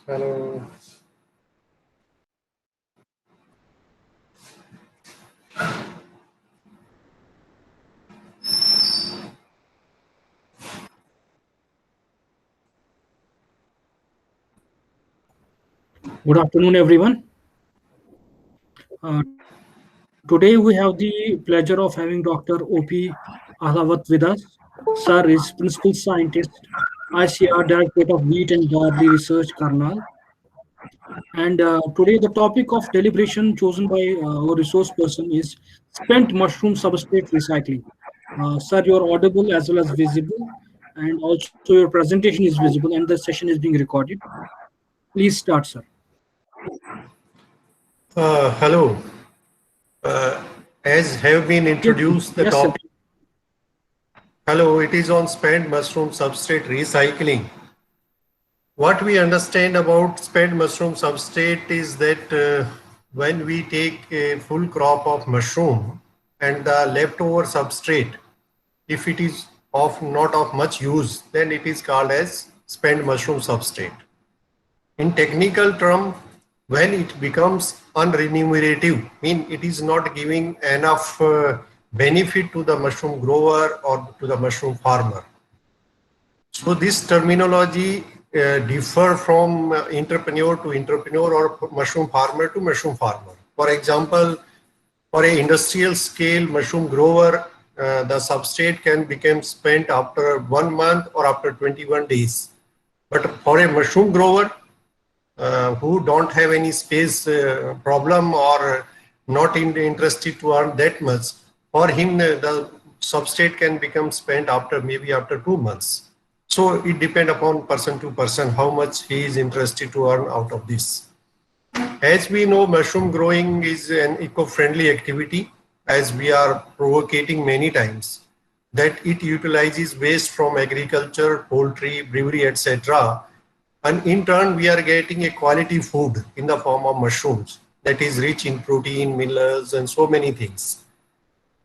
Hello. Good afternoon, everyone. Today we have the pleasure of having Dr. O.P. Ahlawat with us. Sir is Principal Scientist, ICR Directorate of Wheat and Barley Research, Karnal. And today the topic of deliberation chosen by our resource person is spent mushroom substrate recycling. Sir, you're audible as well as visible, and also your presentation is visible, and the session is being recorded. Please start, sir. Hello. As have been introduced, the Yes, sir. topic. Hello, it is on spent mushroom substrate recycling. What we understand about spent mushroom substrate is that when we take a full crop of mushroom and the leftover substrate, if it is not of much use, then it is called as spent mushroom substrate. In technical term, when it becomes unremunerative, mean it is not giving enough benefit to the mushroom grower or to the mushroom farmer. So this terminology differ from entrepreneur to entrepreneur or mushroom farmer to mushroom farmer. For example, for a industrial scale mushroom grower, the substrate can become spent after 1 month or after 21 days. But for a mushroom grower, who don't have any space problem or not interested to earn that much, for him the substrate can become spent maybe after 2 months. So it depends upon person to person how much he is interested to earn out of this. As we know, mushroom growing is an eco-friendly activity, as we are provocating many times, that it utilizes waste from agriculture, poultry, brewery, etc. And in turn, we are getting a quality food in the form of mushrooms that is rich in protein, minerals, and so many things.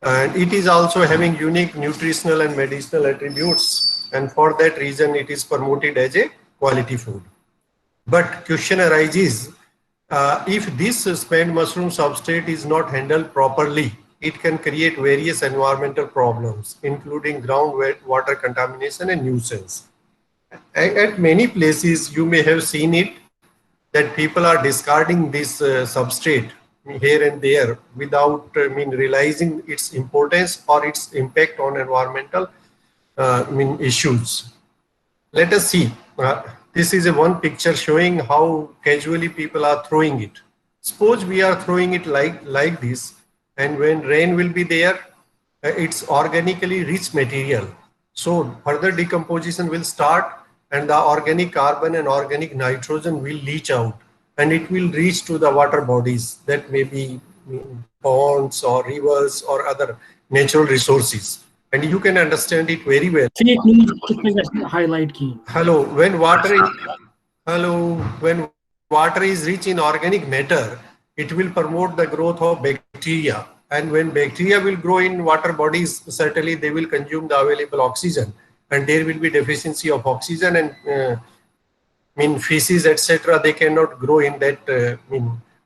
And it is also having unique nutritional and medicinal attributes. And for that reason, it is promoted as a quality food. But question arises, if this spent mushroom substrate is not handled properly, it can create various environmental problems, including groundwater contamination and nuisance. At many places, you may have seen it, that people are discarding this substrate here and there without realizing its importance or its impact on environmental issues. Let us see. This is one picture showing how casually people are throwing it. Suppose we are throwing it like this, and when rain will be there, it's organically rich material. So further decomposition will start, and the organic carbon and organic nitrogen will leach out, and it will reach to the water bodies that may be ponds or rivers or other natural resources. And you can understand it very well. Fake news highlight key. Hello, when water is rich in organic matter, it will promote the growth of bacteria. And when bacteria will grow in water bodies, certainly they will consume the available oxygen, and there will be deficiency of oxygen, and feces, etc. They cannot grow in that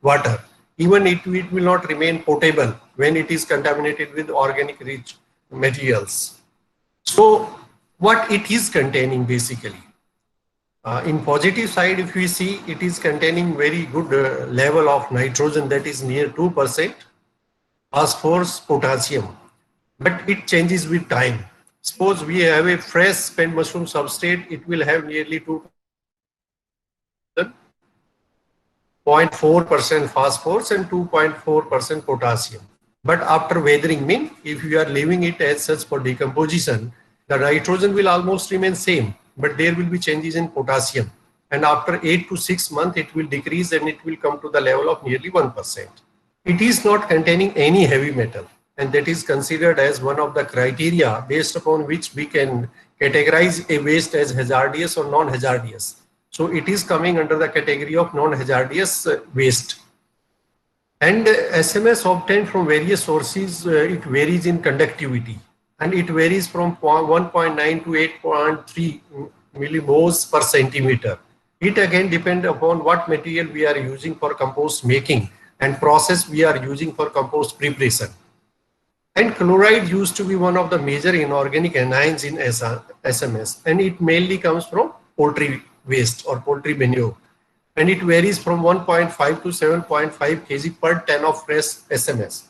water. Even it will not remain potable when it is contaminated with organic rich materials. So what it is containing basically? In positive side, if we see, it is containing very good level of nitrogen, that is near 2%, phosphorus, potassium, but it changes with time. Suppose we have a fresh spent mushroom substrate, it will have nearly 2.4% phosphorus and 2.4% potassium. But after weathering, if you are leaving it as such for decomposition, the nitrogen will almost remain same, but there will be changes in potassium. And after 8 to 6 months, it will decrease and it will come to the level of nearly 1%. It is not containing any heavy metal, and that is considered as one of the criteria based upon which we can categorize a waste as hazardous or non-hazardous. So it is coming under the category of non-hazardous waste. And SMS obtained from various sources, it varies in conductivity, and it varies from 1.9 to 8.3 millimoles per centimeter. It again depends upon what material we are using for compost making and process we are using for compost preparation. And chloride used to be one of the major inorganic anions in SMS, and it mainly comes from poultry waste or poultry manure. And it varies from 1.5 to 7.5 kg per ton of fresh SMS.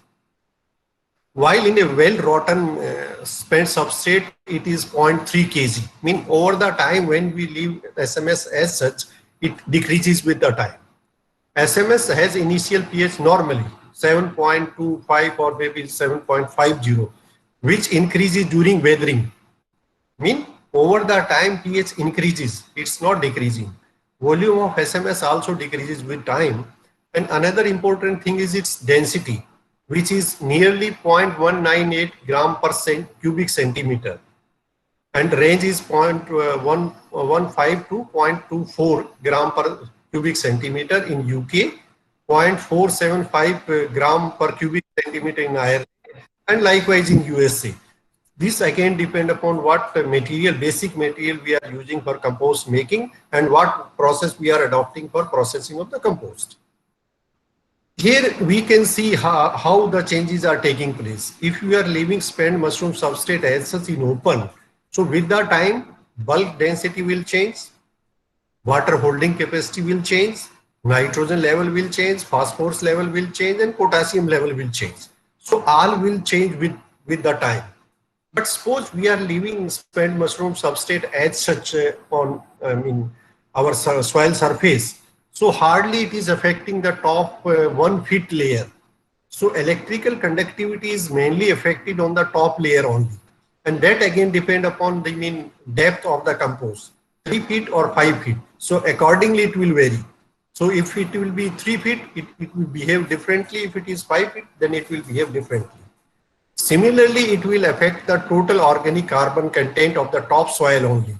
While in a well-rotten spent substrate, it is 0.3 kg. Mean over the time when we leave SMS as such, it decreases with the time. SMS has initial pH normally 7.25 or maybe 7.50, which increases during weathering. Mean over the time pH increases, it's not decreasing. Volume of SMS also decreases with time. And another important thing is its density, which is nearly 0.198 gram per cubic centimeter. And range is 0.115 to 0.24 gram per cubic centimeter in UK, 0.475 gram per cubic centimeter in Ireland, and likewise in USA. This again depend upon what material, basic material we are using for compost making and what process we are adopting for processing of the compost. Here we can see how the changes are taking place. If you are leaving spent mushroom substrate as such in open, so with the time, bulk density will change, water holding capacity will change, nitrogen level will change, phosphorus level will change, and potassium level will change. So all will change with the time. But suppose we are leaving spent mushroom substrate as such on our soil surface. So hardly it is affecting the top 1 feet layer. So electrical conductivity is mainly affected on the top layer only. And that again depend upon the depth of the compost, 3 feet or 5 feet. So accordingly it will vary. So if it will be 3 feet, it will behave differently. If it is 5 feet, then it will behave differently. Similarly, it will affect the total organic carbon content of the top soil only.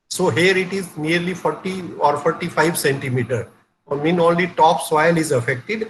So here it is nearly 40 or 45 centimeter. I mean only top soil is affected.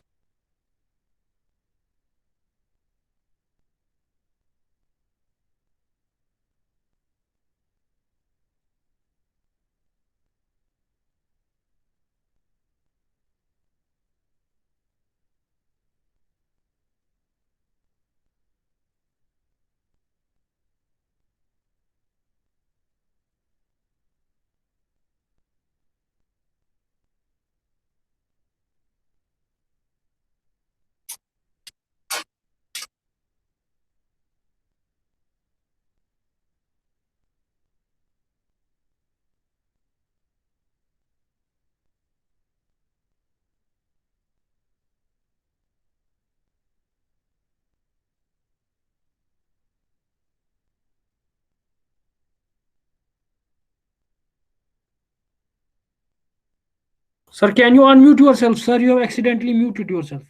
Sir, can you unmute yourself? Sir, you have accidentally muted yourself.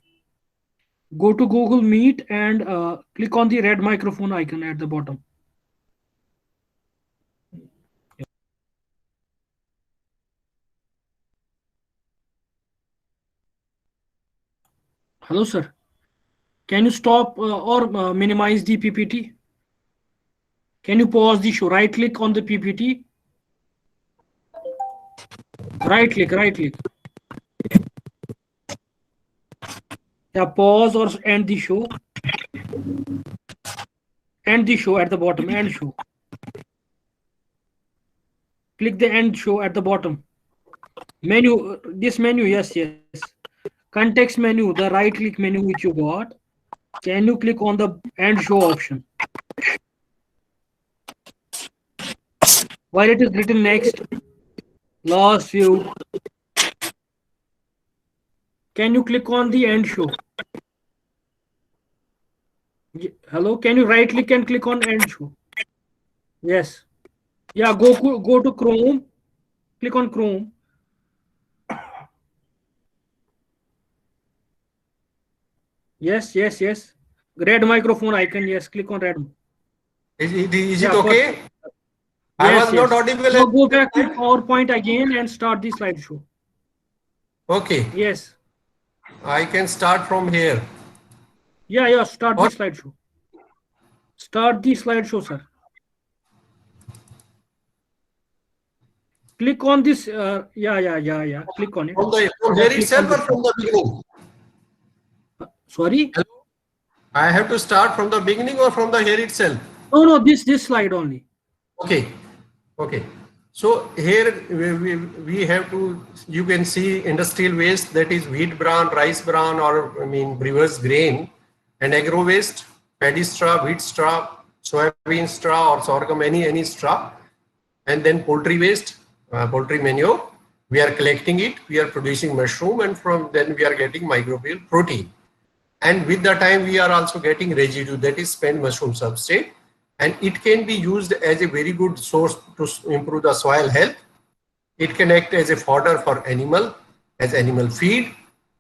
Go to Google Meet and click on the red microphone icon at the bottom. Hello, sir. Can you stop or minimize the PPT? Can you pause the show? Right click on the PPT. Right click. Yeah, pause or end the show. End the show at the bottom. End show. Click the end show at the bottom. Menu, this menu, yes. Context menu, the right click menu which you got. Can you click on the end show option? While it is written next, last view. Can you click on the end show? Hello, can you right click and click on end show? Yes. Yeah, go to Chrome. Click on Chrome. Yes. Red microphone icon. Yes, click on red. Is it okay? Perfect. I Yes, was not audible. Now go back to PowerPoint again and start the slideshow. Okay. Yes. I can start from here. Yeah. Start the slideshow. Start the slideshow, sir. Click on this. Yeah. Click on it. From Yeah, here click on itself or this. from the beginning? Sorry. Hello? I have to start from the beginning or from the here itself? No. This slide only. Okay. Okay. So here we have to, you can see industrial waste, that is wheat bran, rice bran, or I mean brewer's grain, and agro waste, paddy straw, wheat straw, soybean straw or sorghum, any straw, and then poultry waste, poultry manure. We are collecting it, we are producing mushroom, and from then we are getting microbial protein. And with the time we are also getting residue, that is spent mushroom substrate, and it can be used as a very good source to improve the soil health. It can act as a fodder for animal, as animal feed.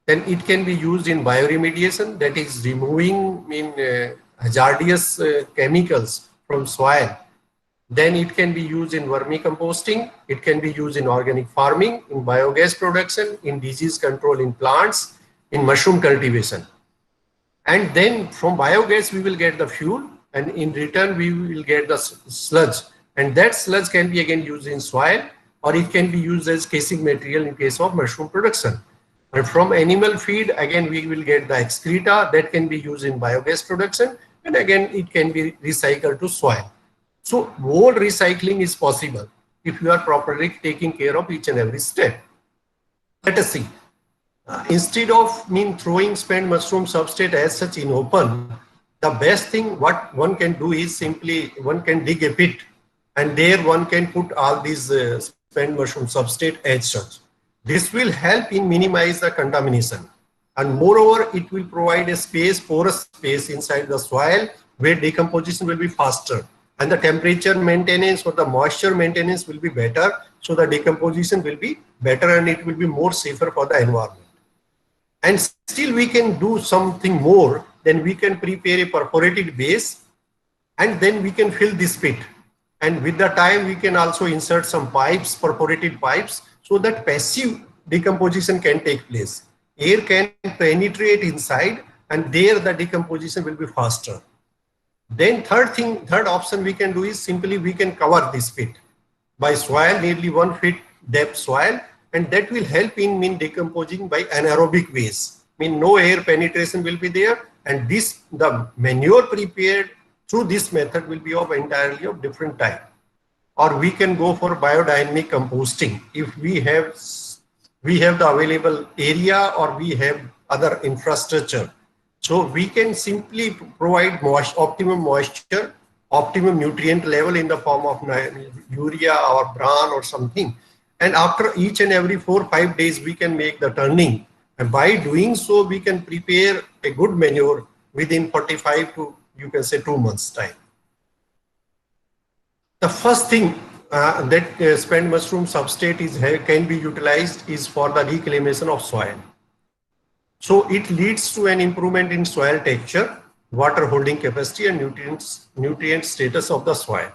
Then it can be used in bioremediation, that is removing hazardous chemicals from soil. Then it can be used in vermicomposting. It can be used in organic farming, in biogas production, in disease control in plants, in mushroom cultivation. And then from biogas, we will get the fuel, and in return, we will get the sludge. And that sludge can be again used in soil, or it can be used as casing material in case of mushroom production. And from animal feed, again, we will get the excreta that can be used in biogas production. And again, it can be recycled to soil. So more recycling is possible if you are properly taking care of each and every step. Let us see. Instead of throwing spent mushroom substrate as such in open, the best thing what one can do is simply one can dig a pit, and there one can put all these spent mushroom substrate as such. This will help in minimize the contamination, and moreover it will provide a space, porous space inside the soil where decomposition will be faster, and the temperature maintenance or the moisture maintenance will be better, so the decomposition will be better and it will be more safer for the environment. And still we can do something more. Then we can prepare a perforated base, and then we can fill this pit. And with the time we can also insert some pipes, perforated pipes, so that passive decomposition can take place. Air can penetrate inside, and there the decomposition will be faster. Then third option we can do is simply we can cover this pit by soil, nearly 1 feet depth soil, and that will help in decomposing by anaerobic ways. No air penetration will be there, and the manure prepared through this method will be of entirely of different type. Or we can go for biodynamic composting if we have the available area or we have other infrastructure. So we can simply provide optimum moisture, optimum nutrient level in the form of urea or bran or something. And after each and every 4 or 5 days, we can make the turning. And by doing so, we can prepare a good manure within 45 to, you can say, 2 months time. The first thing that spent mushroom substrate can be utilized is for the reclamation of soil. So it leads to an improvement in soil texture, water holding capacity, and nutrient status of the soil.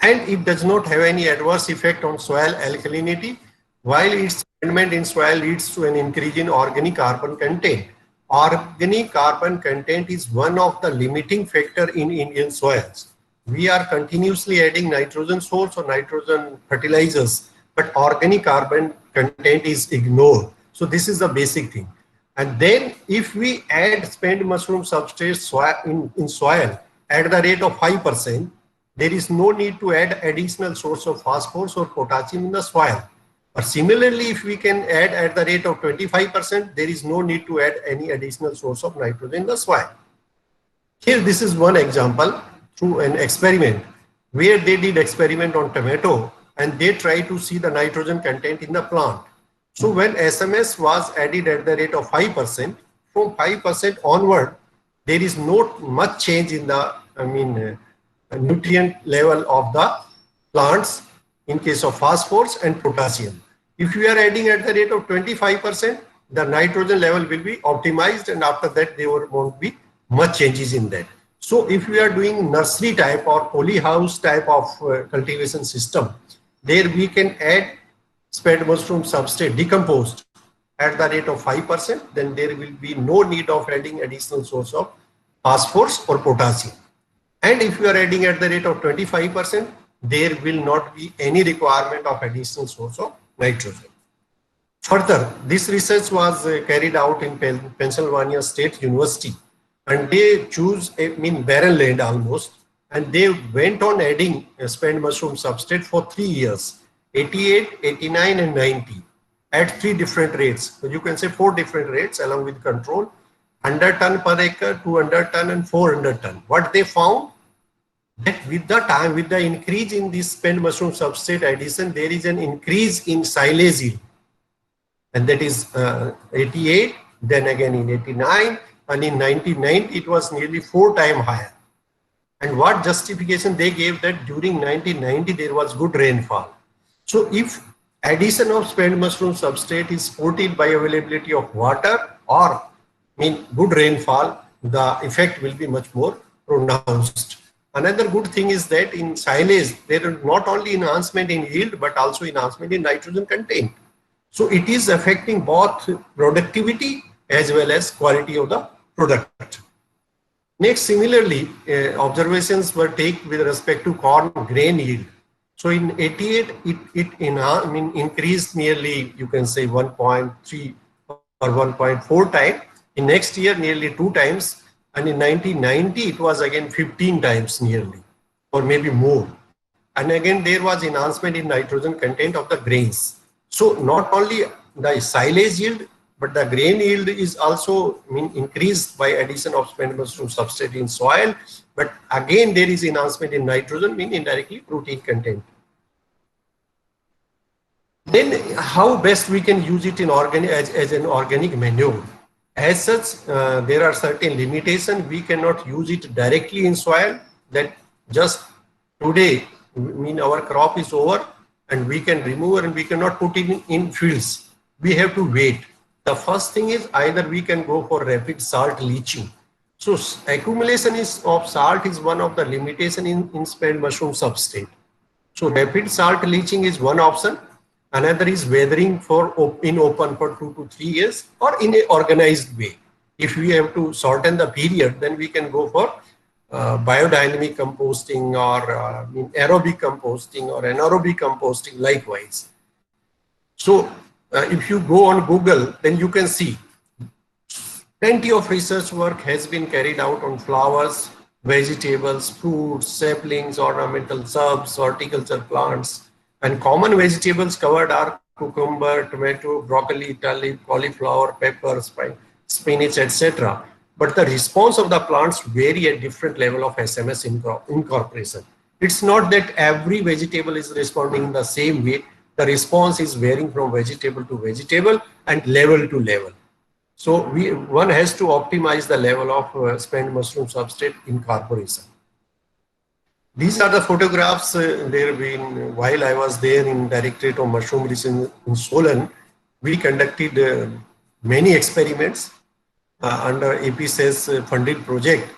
And it does not have any adverse effect on soil alkalinity, while its amendment in soil leads to an increase in organic carbon content. Organic carbon content is one of the limiting factor in Indian soils. We are continuously adding nitrogen source or nitrogen fertilizers, but organic carbon content is ignored. So this is the basic thing. And then if we add spent mushroom substrate in soil at the rate of 5%, there is no need to add additional source of phosphorus or potassium in the soil. But similarly, if we can add at the rate of 25%, there is no need to add any additional source of nitrogen in the soil. Here, this is one example through an experiment where they did experiment on tomato, and they try to see the nitrogen content in the plant. So when SMS was added at the rate of 5%, from 5% onward, there is not much change in the nutrient level of the plants in case of phosphorus and potassium. If you are adding at the rate of 25%, the nitrogen level will be optimized, and after that there won't be much changes in that. So if we are doing nursery type or polyhouse type of cultivation system, there we can add spent mushroom substrate decomposed at the rate of 5%, then there will be no need of adding additional source of phosphorus or potassium. And if you are adding at the rate of 25%, there will not be any requirement of additional source of nitrogen. Further, this research was carried out in Pennsylvania State University, and they choose barren land almost, and they went on adding spent mushroom substrate for 3 years, 88, 89 and 90 at 3 different rates. So you can say 4 different rates along with control, 100 ton per acre, 200 ton and 400 ton. What they found, that with the time, with the increase in this spent mushroom substrate addition, there is an increase in silage yield. And that is 88, then again in 89, and in 1990 it was nearly 4 times higher. And what justification they gave, that during 1990 there was good rainfall. So if addition of spent mushroom substrate is supported by availability of water or good rainfall, the effect will be much more pronounced. Another good thing is that in silage there is not only enhancement in yield but also enhancement in nitrogen content. So it is affecting both productivity as well as quality of the product. Next, similarly, observations were taken with respect to corn grain yield. So in 88, it increased nearly, you can say 1.3 or 1.4 times. In next year, nearly 2 times. And in 1990, it was again 15 times nearly, or maybe more. And again, there was enhancement in nitrogen content of the grains. So not only the silage yield, but the grain yield is also increased by addition of spent mushroom substrate in soil. But again, there is enhancement in nitrogen, indirectly protein content. Then how best we can use it in as an organic manure? As such, there are certain limitations. We cannot use it directly in soil, that just today, our crop is over and we can remove and we cannot put it in fields. We have to wait. The first thing is either we can go for rapid salt leaching. So accumulation of salt is one of the limitation in spent mushroom substrate. So rapid salt leaching is one option. Another is weathering in open for 2 to 3 years or in an organized way. If we have to shorten the period, then we can go for biodynamic composting or aerobic composting or anaerobic composting likewise. So if you go on Google, then you can see plenty of research work has been carried out on flowers, vegetables, fruits, saplings, ornamental shrubs, horticulture plants. And common vegetables covered are cucumber, tomato, broccoli, turnip, cauliflower, peppers, spinach, etc. But the response of the plants vary at different level of SMS incorporation. It's not that every vegetable is responding in the same way. The response is varying from vegetable to vegetable and level to level. So one has to optimize the level of spent mushroom substrate incorporation. These are the photographs while I was there in Directorate of Mushroom Research in Solan. We conducted many experiments under APSES funded project,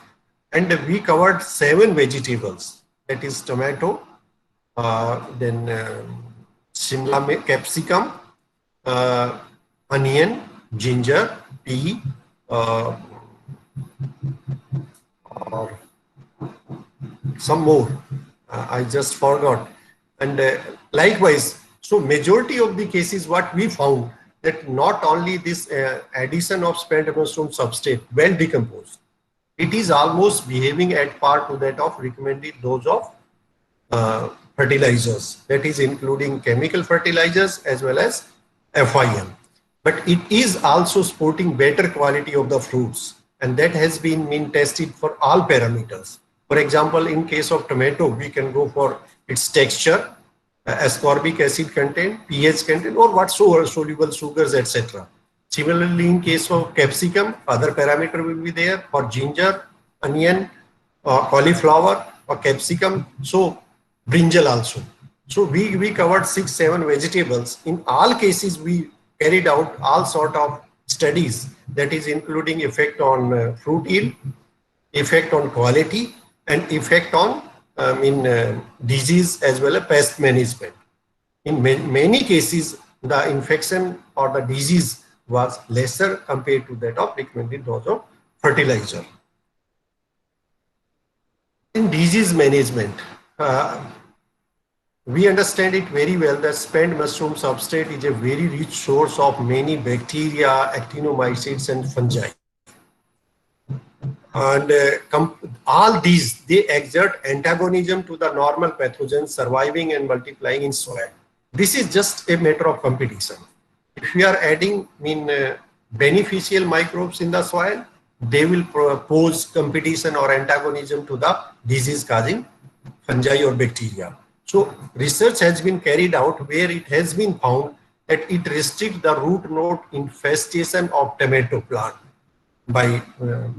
and we covered 7 vegetables, that is tomato, then Shimla capsicum, onion, ginger, pea, or some more, I just forgot. And likewise, so majority of the cases what we found, that not only this addition of spent mushroom substrate well decomposed, it is almost behaving at par to that of recommended dose of fertilizers, that is including chemical fertilizers as well as FIM. But it is also supporting better quality of the fruits, and that has been tested for all parameters. For example, in case of tomato, we can go for its texture, ascorbic acid content, pH content, or whatsoever, soluble sugars, etc. Similarly, in case of capsicum, other parameter will be there for ginger, onion, cauliflower, or capsicum. So brinjal also. So we covered 6-7 vegetables. In all cases, we carried out all sort of studies, that is including effect on fruit yield, effect on quality, and effect on disease as well as pest management. In many cases, the infection or the disease was lesser compared to that of recommended dose of fertilizer. In disease management, we understand it very well that spent mushroom substrate is a very rich source of many bacteria, actinomycetes, and fungi. And all these, they exert antagonism to the normal pathogens surviving and multiplying in soil. This is just a matter of competition. If we are adding beneficial microbes in the soil, they will pose competition or antagonism to the disease causing fungi or bacteria. So research has been carried out where it has been found that it restricts the root node infestation of tomato plant by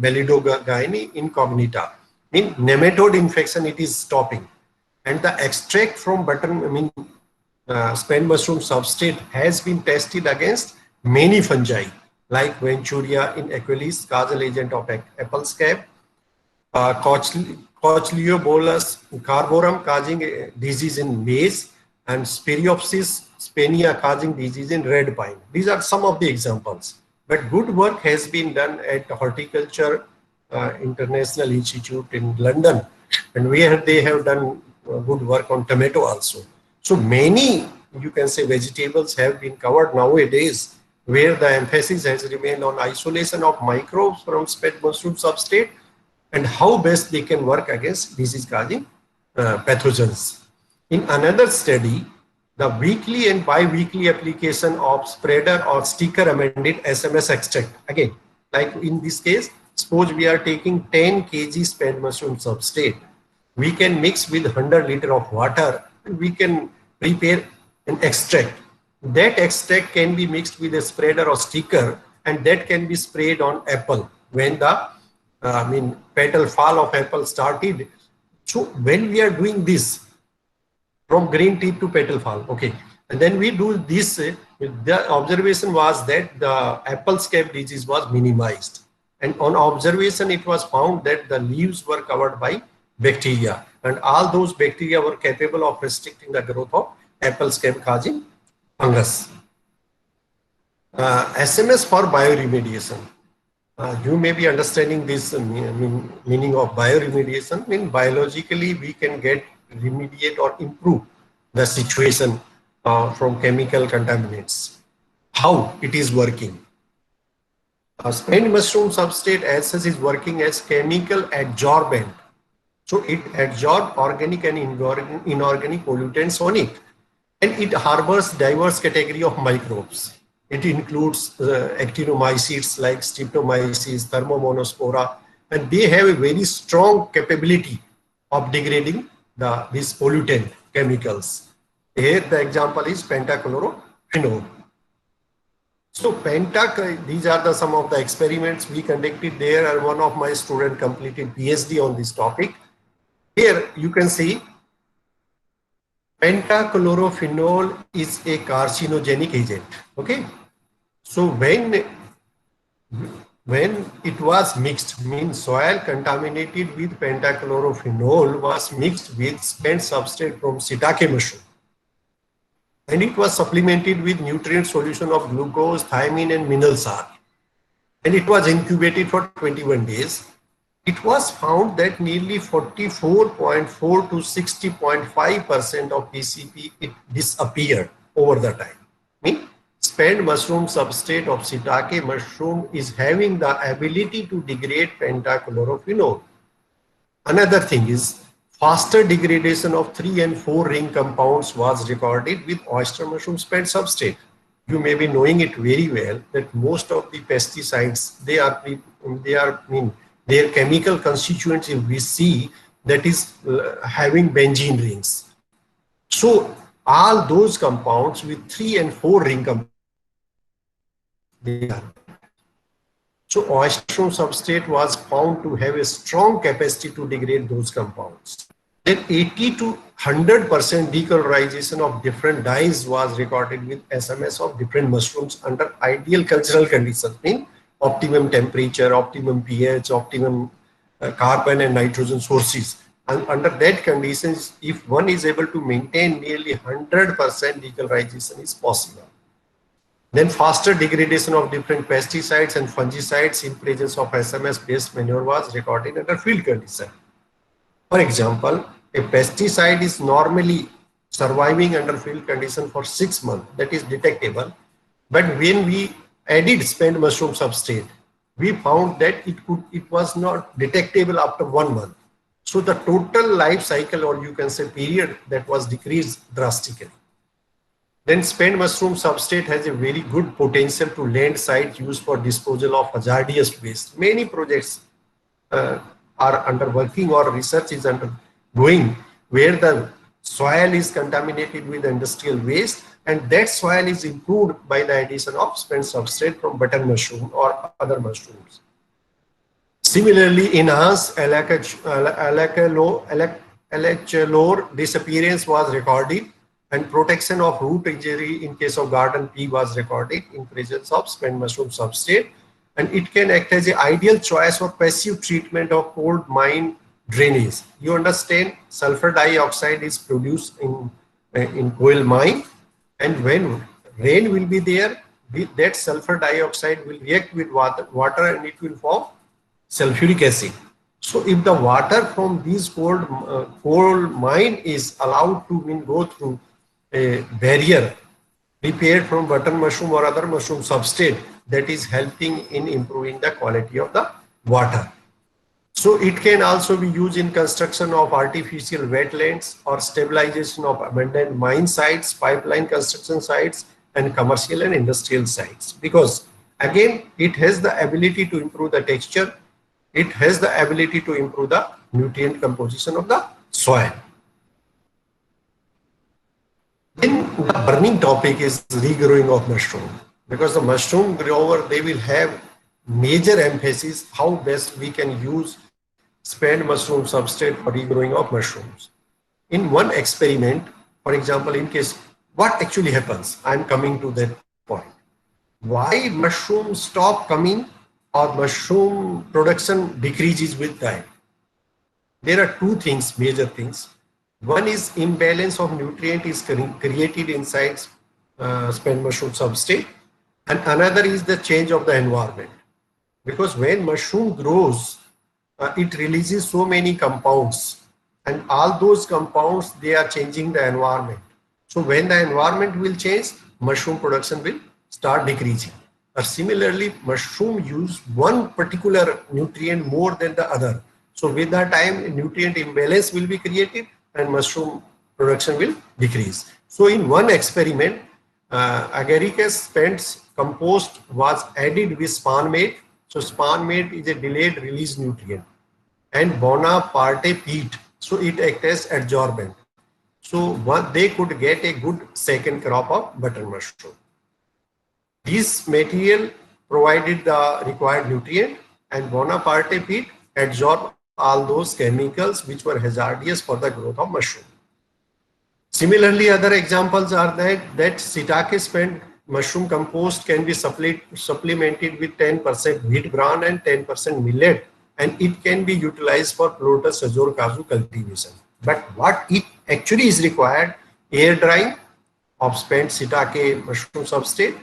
Belidogyne incognita. In nematode infection, it is stopping. And the extract from spent mushroom substrate has been tested against many fungi like Venturinia in Aquilis, causal agent of apple scab, Cochliobolus carborum causing a disease in maize, and Spiriopsis spania causing disease in red pine. These are some of the examples. But good work has been done at Horticulture International Institute in London, and where they have done good work on tomato also. So many, you can say, vegetables have been covered nowadays, where the emphasis has remained on isolation of microbes from spent mushroom substrate and how best they can work against disease-causing pathogens. In another study, the weekly and bi-weekly application of spreader or sticker amended SMS extract. Again, like in this case, suppose we are taking 10 kg spent mushroom substrate. We can mix with 100 liter of water. We can prepare an extract. That extract can be mixed with a spreader or sticker, and that can be sprayed on apple when the petal fall of apple started. So when we are doing this, from green tip to petal fall, okay, and then we do this, the observation was that the apple scab disease was minimized, and on observation it was found that the leaves were covered by bacteria, and all those bacteria were capable of restricting the growth of apple scab causing fungus. SMS for bioremediation. You may be understanding this meaning of bioremediation. Biologically we can remediate or improve the situation from chemical contaminants. How it is working? Spent mushroom substrate as such is working as chemical adsorbent. So it absorbs organic and inorganic pollutants on it, and it harbors diverse category of microbes. It includes actinomycetes like Streptomyces, Thermomonospora, and they have a very strong capability of degrading these pollutant chemicals. Here the example is pentachlorophenol. So these are some of the experiments we conducted there, and one of my students completed PhD on this topic. Here you can see pentachlorophenol is a carcinogenic agent. Okay, so when it was mixed, soil contaminated with pentachlorophenol was mixed with spent substrate from shiitake mushroom, and it was supplemented with nutrient solution of glucose, thiamine, and mineral salt, and it was incubated for 21 days. It was found that nearly 44.4 to 60.5% of PCP disappeared over the time. Spent mushroom substrate of shiitake mushroom is having the ability to degrade pentachlorophenol. Another thing is faster degradation of 3 and 4 ring compounds was recorded with oyster mushroom spent substrate. You may be knowing it very well that most of the pesticides, their chemical constituents, if we see, that is having benzene rings. So all those compounds with 3 and 4 ring compounds, so oyster substrate was found to have a strong capacity to degrade those compounds. Then 80 to 100% decolorization of different dyes was recorded with SMS of different mushrooms under ideal cultural conditions, optimum temperature, optimum pH, optimum carbon and nitrogen sources. And under that conditions, if one is able to maintain nearly 100% decolorization is possible. Then faster degradation of different pesticides and fungicides in presence of SMS-based manure was recorded under field condition. For example, a pesticide is normally surviving under field condition for 6 months. That is detectable. But when we added spent mushroom substrate, we found that it was not detectable after 1 month. So the total life cycle, or you can say period, that was decreased drastically. Then spent mushroom substrate has a very good potential to land site used for disposal of hazardous waste. Many projects are under working or research is undergoing where the soil is contaminated with industrial waste, and that soil is improved by the addition of spent substrate from button mushroom or other mushrooms. Similarly, enhanced LHLOR disappearance was recorded, and protection of root injury in case of garden pea was recorded in presence of spent mushroom substrate, and it can act as an ideal choice for passive treatment of coal mine drainage. You understand, sulfur dioxide is produced in coal mine, and when rain will be there, that sulfur dioxide will react with water and it will form sulfuric acid. So if the water from these coal mine is allowed to go through a barrier prepared from button mushroom or other mushroom substrate, that is helping in improving the quality of the water. So it can also be used in construction of artificial wetlands or stabilization of abandoned mine sites, pipeline construction sites, and commercial and industrial sites. Because again, it has the ability to improve the texture, it has the ability to improve the nutrient composition of the soil. Then the burning topic is regrowing of mushroom, because the mushroom grower, they will have major emphasis how best we can use spent mushroom substrate for regrowing of mushrooms. In one experiment, for example, in case what actually happens, I'm coming to that point. Why mushrooms stop coming or mushroom production decreases with time? There are two things, major things. One is imbalance of nutrient is created inside spent mushroom substrate, and another is the change of the environment. Because when mushroom grows, it releases so many compounds, and all those compounds, they are changing the environment. So when the environment will change, mushroom production will start decreasing. Or similarly, mushroom use one particular nutrient more than the other. So with that time, nutrient imbalance will be created and mushroom production will decrease. So in one experiment, agaricus spent compost was added with spanmate. So spanmate is a delayed release nutrient, and Bonaparte peat. So it acts as adsorbent. So they could get a good second crop of button mushroom. This material provided the required nutrient, and Bonaparte peat absorbed all those chemicals which were hazardous for the growth of mushroom. Similarly, other examples are that shiitake spent mushroom compost can be supplemented with 10% wheat bran and 10% millet, and it can be utilized for Plotus azure kazu cultivation. But what it actually is required, air drying of spent shiitake mushroom substrate,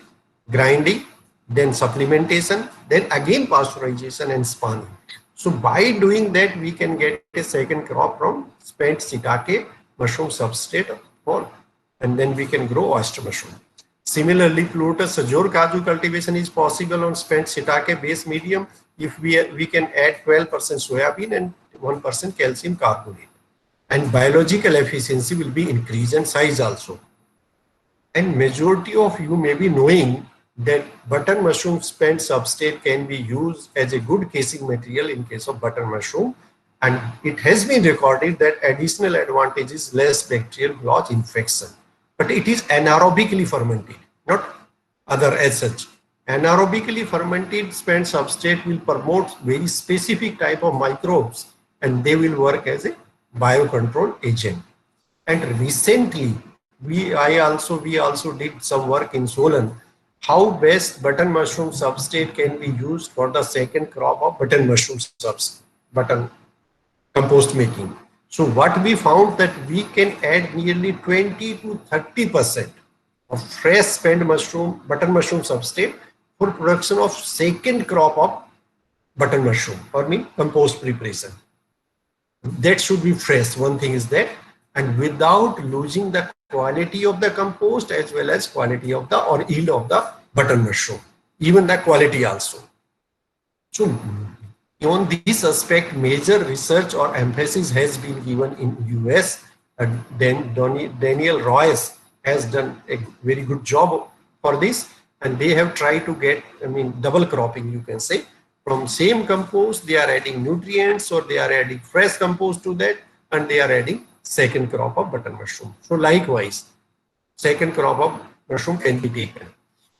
grinding, then supplementation, then again pasteurization and spanning. So by doing that, we can get a second crop from spent shiitake mushroom substrate, and then we can grow oyster mushroom. Similarly, Plotus azure kazu cultivation is possible on spent shiitake base medium if we can add 12% soybean and 1% calcium carbonate. And biological efficiency will be increased and size also. And majority of you may be knowing that button mushroom spent substrate can be used as a good casing material in case of button mushroom, and it has been recorded that additional advantage is less bacterial blotch infection, but it is anaerobically fermented, not other as such. Anaerobically fermented spent substrate will promote very specific type of microbes, and they will work as a biocontrol agent. And recently we also did some work in Solan, how best button mushroom substrate can be used for the second crop of button mushroom button compost making. So what we found that we can add nearly 20 to 30% of fresh spent button mushroom substrate for production of second crop of button mushroom or compost preparation. That should be fresh. One thing is that, and without losing the quality of the compost as well as quality of the or yield of the button mushroom, even the quality also. So on this aspect, major research or emphasis has been given in US. Then Daniel Royce has done a very good job for this, and they have tried to get, double cropping, you can say. From same compost, they are adding nutrients, or they are adding fresh compost to that, and they are adding second crop of button mushroom. So likewise, second crop of mushroom can be taken.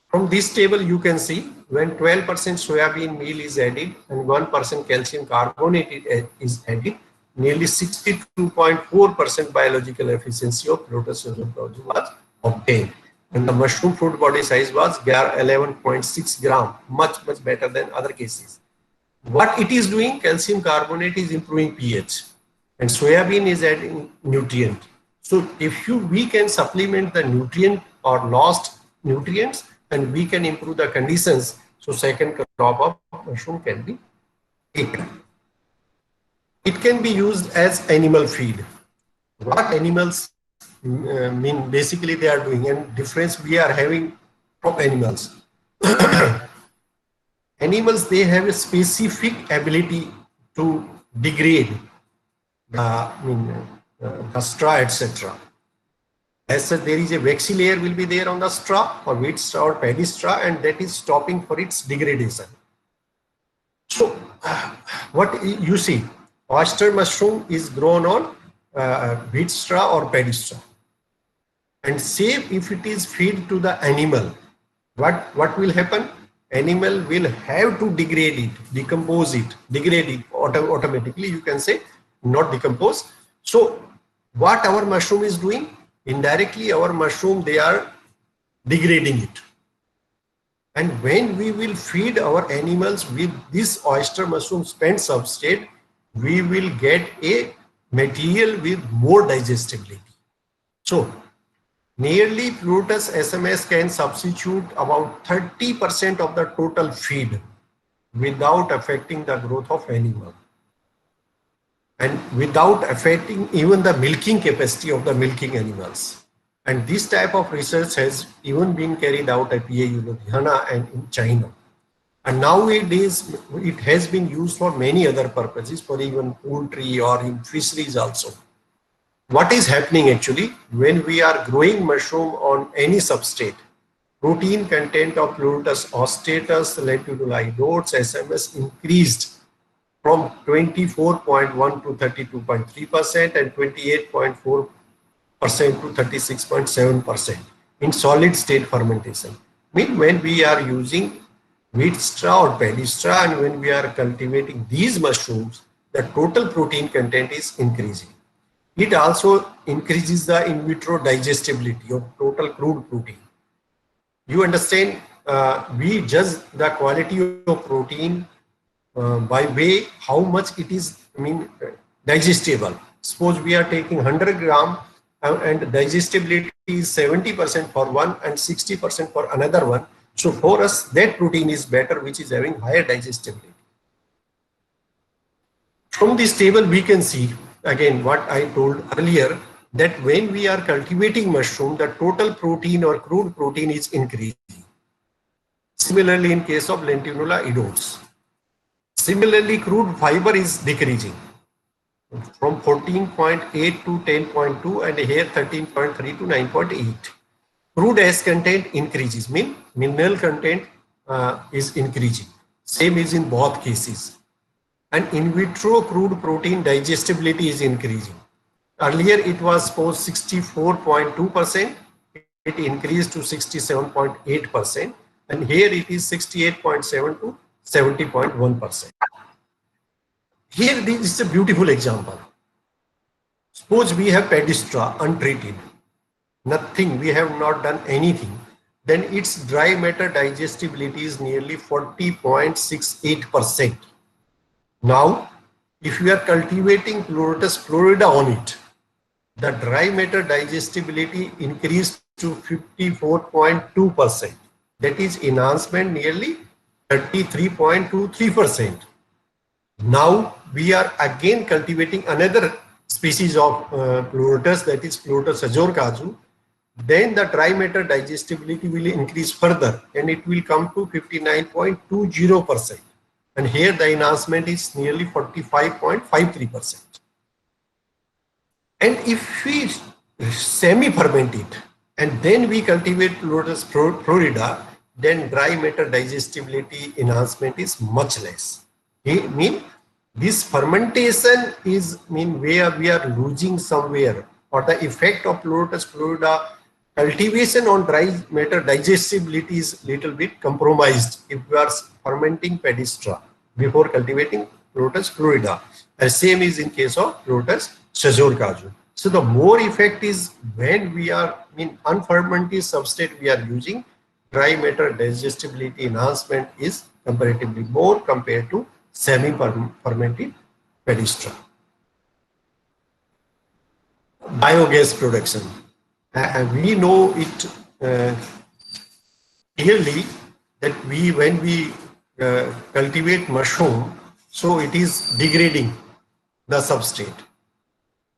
From this table, you can see when 12% soybean meal is added and 1% calcium carbonate is added, nearly 62.4% biological efficiency of Plutus azorkazu was obtained. And the mushroom fruit body size was 11.6 gram, much better than other cases. What it is doing, calcium carbonate is improving pH, and soybean is adding nutrient. So if we can supplement the nutrient or lost nutrients, and we can improve the conditions, so second crop of mushroom can be taken. It can be used as animal feed. What animals mean, basically they are doing, and difference we are having from animals. Animals, they have a specific ability to degrade the straw, etc. As such, there is a waxy layer will be there on the straw, or wheat straw or paddy straw, and that is stopping for its degradation. So what you see, oyster mushroom is grown on wheat straw or paddy straw. And say if it is feed to the animal, what will happen? Animal will have to degrade it, decompose it, degrade it automatically, you can say, not decompose. So what our mushroom is doing? Indirectly, our mushroom, they are degrading it. And when we will feed our animals with this oyster mushroom spent substrate, we will get a material with more digestibility. So nearly Plutus SMS can substitute about 30% of the total feed without affecting the growth of animal, and without affecting even the milking capacity of the milking animals. And this type of research has even been carried out at PAU Ludhiana and in China. And nowadays, it has been used for many other purposes, for even poultry or in fisheries also. What is happening actually, when we are growing mushroom on any substrate, protein content of Plutus ostratus, Lenticulidodes, SMS increased from 24.1 to 32.3% and 28.4% to 36.7% in solid state fermentation. When we are using wheat straw or paddy straw, and when we are cultivating these mushrooms, the total protein content is increasing. It also increases the in vitro digestibility of total crude protein. You understand, we judge the quality of protein by way how much it is digestible. Suppose we are taking 100 gram and digestibility is 70% for one and 60% for another one. So for us, that protein is better, which is having higher digestibility. From this table, we can see again what I told earlier, that when we are cultivating mushroom, the total protein or crude protein is increasing. Similarly, in case of Lenticular idodes. Similarly, crude fiber is decreasing from 14.8 to 10.2, and here 13.3 to 9.8. Crude S content increases, mineral content is increasing. Same is in both cases. And in vitro crude protein digestibility is increasing. Earlier it was supposed 64.2%, it increased to 67.8%, and here it is 68.7 to 70.1%. Here this is a beautiful example. Suppose we have paddy straw untreated, nothing, we have not done anything, then its dry matter digestibility is nearly 40.68%. Now, if we are cultivating Plutus florida on it, the dry matter digestibility increased to 54.2%. That is enhancement nearly 33.23%. Now we are again cultivating another species of Plutus, that is Plutus azorkazu, then the dry matter digestibility will increase further and it will come to 59.20%. And here the enhancement is nearly 45.53%. And if we semi-ferment it and then we cultivate Lotus florida, then dry matter digestibility enhancement is much less. It mean this fermentation is where we are losing somewhere, or the effect of Lotus florida cultivation on dry matter digestibility is little bit compromised if we are fermenting pedistra before cultivating Lotus florida. The same is in case of Lotus Shajor Kaju. So the more effect is when we are unfermented substrate we are using, dry matter digestibility enhancement is comparatively more compared to semi-fermented pedistra. Biogas production. And we know it clearly that when we cultivate mushroom, so it is degrading the substrate.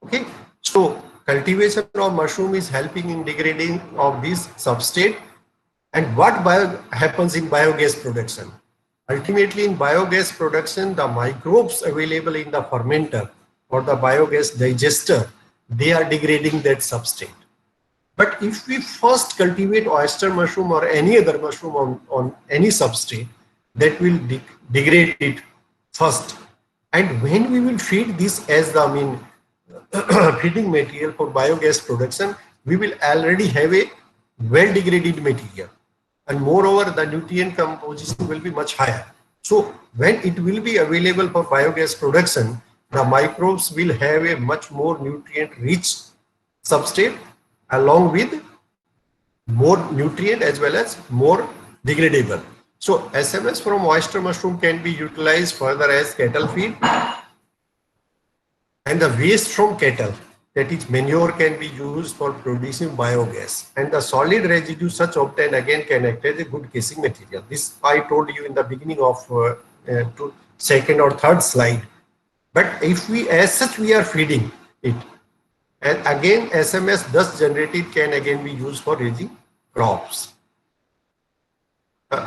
Okay, so cultivation of mushroom is helping in degrading of this substrate. And what happens in biogas production? Ultimately, in biogas production, the microbes available in the fermenter or the biogas digester, they are degrading that substrate. But if we first cultivate oyster mushroom or any other mushroom on any substrate, that will degrade it first. And when we will feed this as the feeding material for biogas production, we will already have a well degraded material. And moreover, the nutrient composition will be much higher. So when it will be available for biogas production, the microbes will have a much more nutrient rich substrate along with more nutrient as well as more degradable. So SMS from oyster mushroom can be utilized further as cattle feed, and the waste from cattle, that is manure, can be used for producing biogas, and the solid residue such obtained again can act as a good casing material. This I told you in the beginning of second or third slide. But if we as such we are feeding it, and again SMS thus generated can again be used for raising crops.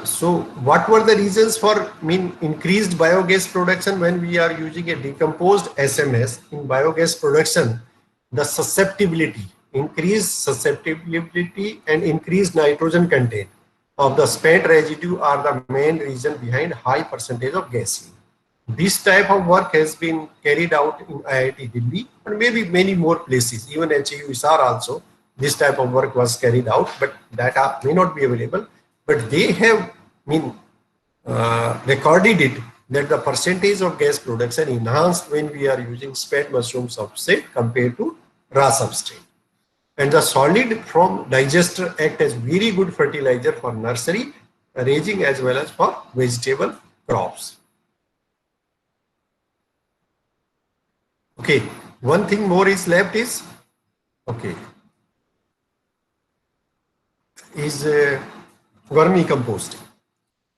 So what were the reasons for increased biogas production when we are using a decomposed SMS in biogas production? The susceptibility, increased susceptibility and increased nitrogen content of the spent residue are the main reason behind high percentage of gasoline. This type of work has been carried out in IIT Delhi and maybe many more places. Even HAU Hisar also, this type of work was carried out, but data may not be available. But they have recorded it that the percentage of gas production enhanced when we are using spent mushroom substrate compared to raw substrate. And the solid from digester act as very good fertilizer for nursery raising as well as for vegetable crops. Okay, one thing more is left is vermicomposting.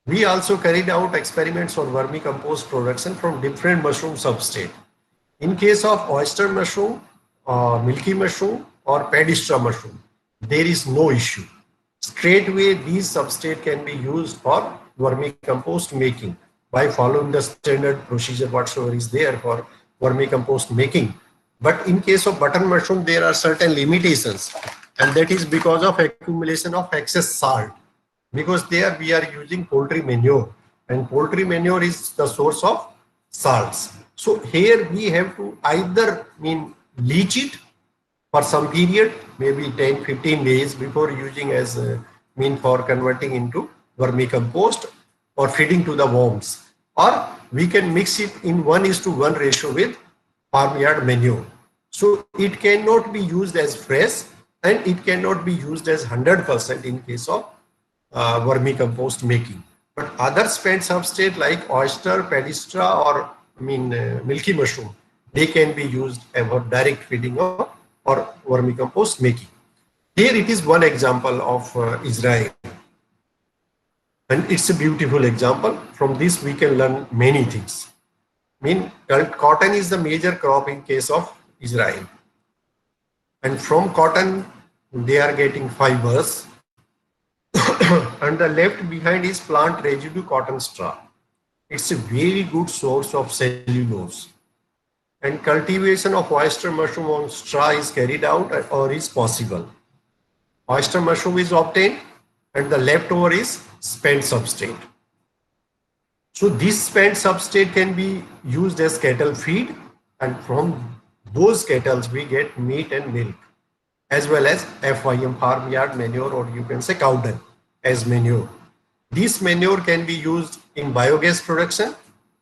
We also carried out experiments on vermicompost production from different mushroom substrate. In case of oyster mushroom, milky mushroom or pedistra mushroom, there is no issue. Straightway these substrate can be used for vermicompost making by following the standard procedure whatsoever is there for vermicompost making. But in case of button mushroom, there are certain limitations, and that is because of accumulation of excess salt. Because there we are using poultry manure, and poultry manure is the source of salts. So here we have to either leach it for some period, maybe 10-15 days before using as for converting into vermicompost or feeding to the worms, or we can mix it in 1:1 ratio with farmyard manure. So it cannot be used as fresh and it cannot be used as 100% in case of vermicompost making. But other spent substrate like oyster, pedistra or milky mushroom, they can be used for direct feeding or vermicompost making. Here it is one example of Israel. And it's a beautiful example. From this we can learn many things. Cotton is the major crop in case of Israel. And from cotton, they are getting fibers. And the left behind is plant residue cotton straw. It's a very good source of cellulose. And cultivation of oyster mushroom on straw is carried out or is possible. Oyster mushroom is obtained and the leftover is spent substrate. So this spent substrate can be used as cattle feed, and from those cattle we get meat and milk, as well as FYM, farmyard manure, or you can say cow dung as manure. This manure can be used in biogas production,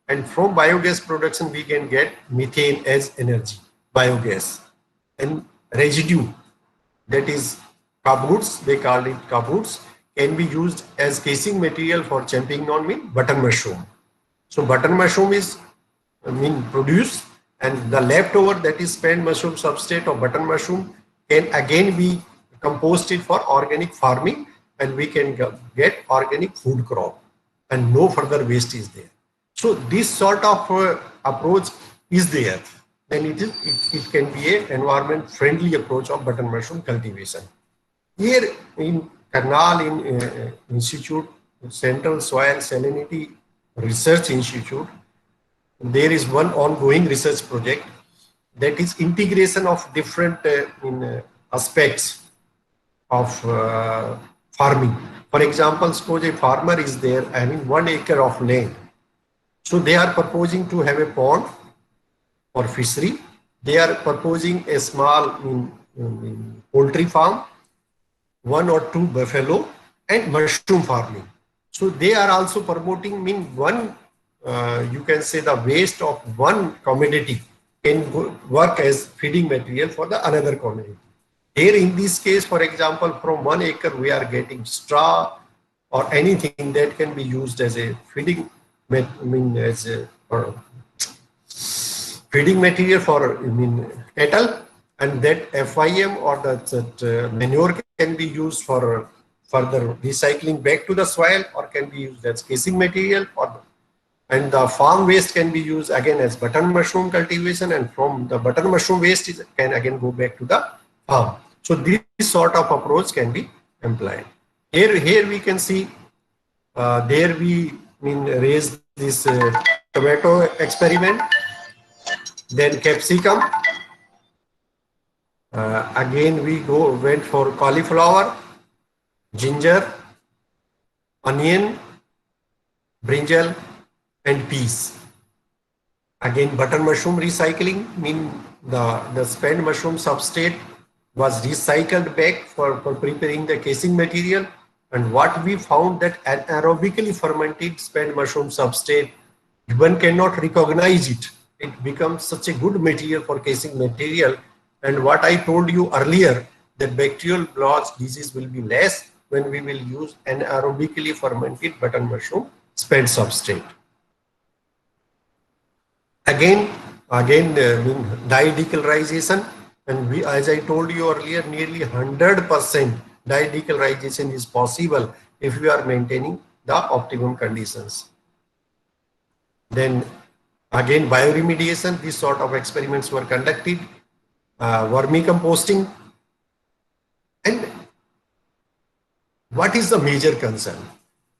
and from biogas production we can get methane as energy, biogas, and residue, that is kaboots, they call it kaboots, can be used as casing material for champignon mean button mushroom. So button mushroom is produced, and the leftover, that is spent mushroom substrate of button mushroom, can again be composted for organic farming, and we can get organic food crop, and no further waste is there. So this sort of approach is there, then it can be an environment friendly approach of button mushroom cultivation. Here in Karnal, in Institute, Central Soil Salinity Research Institute, there is one ongoing research project, that is integration of different aspects of farming. For example, suppose a farmer is there having 1 acre of land. So they are proposing to have a pond or fishery. They are proposing a small poultry farm, 1 or 2 buffalo, and mushroom farming. So they are also promoting one, you can say the waste of one commodity can work as feeding material for the another commodity. Here in this case, for example, from 1 acre we are getting straw or anything that can be used as a feeding feeding material for cattle, and that FYM or that manure can be used for further recycling back to the soil, or can be used as casing material, and the farm waste can be used again as button mushroom cultivation, and from the button mushroom waste can again go back to the farm. So this sort of approach can be employed. Here we can see, there we raised this tomato experiment, then capsicum. Again we went for cauliflower, ginger, onion, brinjal, and peas. Again, button mushroom recycling, the spent mushroom substrate was recycled back for preparing the casing material. And what we found, that anaerobically fermented spent mushroom substrate, one cannot recognize it. It becomes such a good material for casing material. And what I told you earlier, that bacterial blotch disease will be less when we will use anaerobically fermented button mushroom spent substrate. Again, dye-decolorization, and as I told you earlier, nearly 100% dye-decolorization is possible if we are maintaining the optimum conditions. Then again, bioremediation, these sort of experiments were conducted, vermicomposting. And what is the major concern?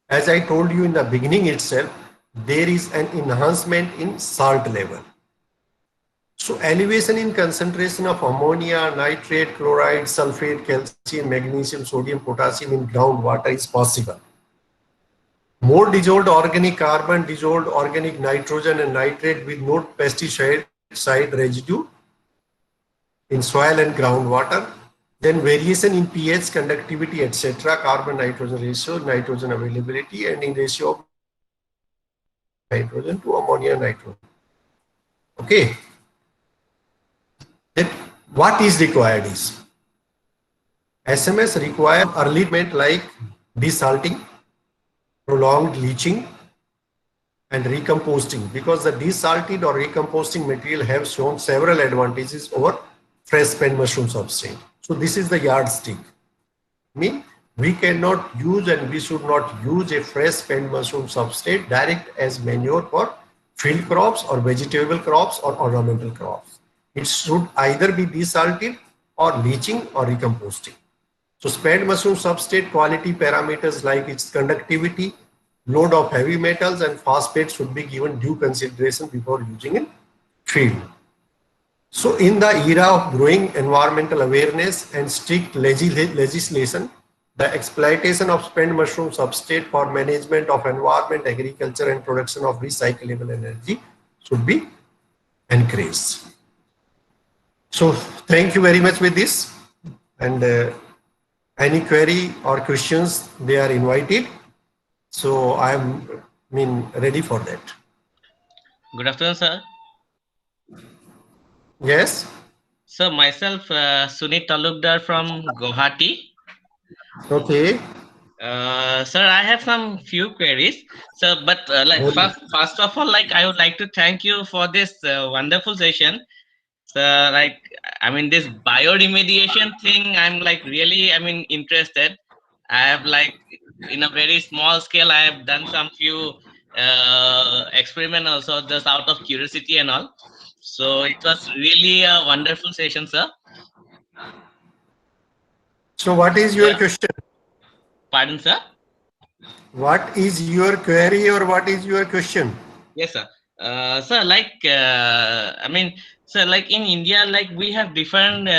As I told you in the beginning itself, there is an enhancement in salt level. So elevation in concentration of ammonia, nitrate, chloride, sulfate, calcium, magnesium, sodium, potassium in groundwater is possible. More dissolved organic carbon, dissolved organic nitrogen and nitrate with no pesticide residue in soil and groundwater. Then variation in pH, conductivity, etc., carbon nitrogen ratio, nitrogen availability, and in ratio of nitrogen to ammonia nitrogen. Okay. Then what is required is SMS require early treatment like desalting, prolonged leaching, and recomposting, because the desalted or recomposting material have shown several advantages over fresh spent mushroom substrate. So this is the yardstick. We cannot use and we should not use a fresh spent mushroom substrate direct as manure for field crops or vegetable crops or ornamental crops. It should either be desalted or leaching or recomposting. So spent mushroom substrate quality parameters like its conductivity, load of heavy metals and phosphates should be given due consideration before using in field. So in the era of growing environmental awareness and strict legislation, the exploitation of spent mushroom substrate for management of environment, agriculture and production of recyclable energy should be encouraged. So thank you very much with this, and any query or questions, they are invited. So I am ready for that. Good afternoon, sir. Yes. So myself, Sunit Talukdar from Guwahati. Okay. Sir, I have some few queries. So, but first of all, I would like to thank you for this wonderful session. So, this bioremediation thing, I'm really, interested. I have in a very small scale, I have done some few experiment also just out of curiosity and all. So it was really a wonderful session, sir. So what is your question? Pardon, sir? What is your query or what is your question? Yes, sir. Sir, in India, we have different